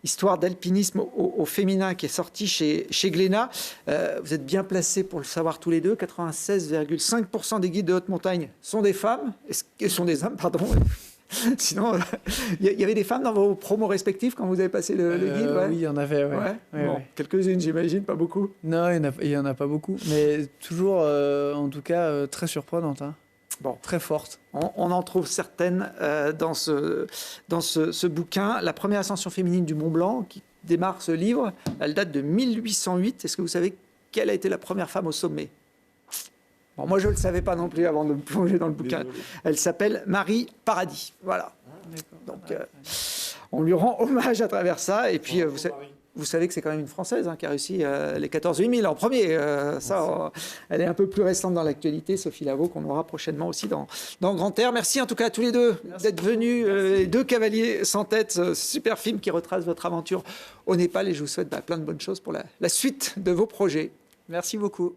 Histoire d'alpinisme au féminin, qui est sorti chez Glénat. Vous êtes bien placés pour le savoir tous les deux. 96,5% des guides de haute montagne sont des femmes. Sont des hommes, pardon. Sinon, il y avait des femmes dans vos promos respectifs quand vous avez passé le guide, ouais. Oui, il y en avait, ouais. Bon, ouais. Quelques-unes, j'imagine, pas beaucoup. Non, il y en a pas beaucoup. Mais toujours, en tout cas, très surprenante. Hein. Bon. Très forte. On en trouve certaines dans ce bouquin. La première ascension féminine du Mont Blanc, qui démarre ce livre, elle date de 1808. Est-ce que vous savez quelle a été la première femme au sommet ? Bon, moi, je ne le savais pas non plus avant de me plonger dans le bouquin. Elle s'appelle Marie Paradis. Voilà. Donc, on lui rend hommage à travers ça. Et puis, vous savez que c'est quand même une Française qui a réussi les 14 8000 en premier. Elle est un peu plus récente dans l'actualité, Sophie Lavaux, qu'on aura prochainement aussi dans Grand Air. Merci en tout cas à tous les deux d'être venus. Les deux cavaliers sans tête, super film qui retrace votre aventure au Népal. Et je vous souhaite plein de bonnes choses pour la suite de vos projets. Merci beaucoup.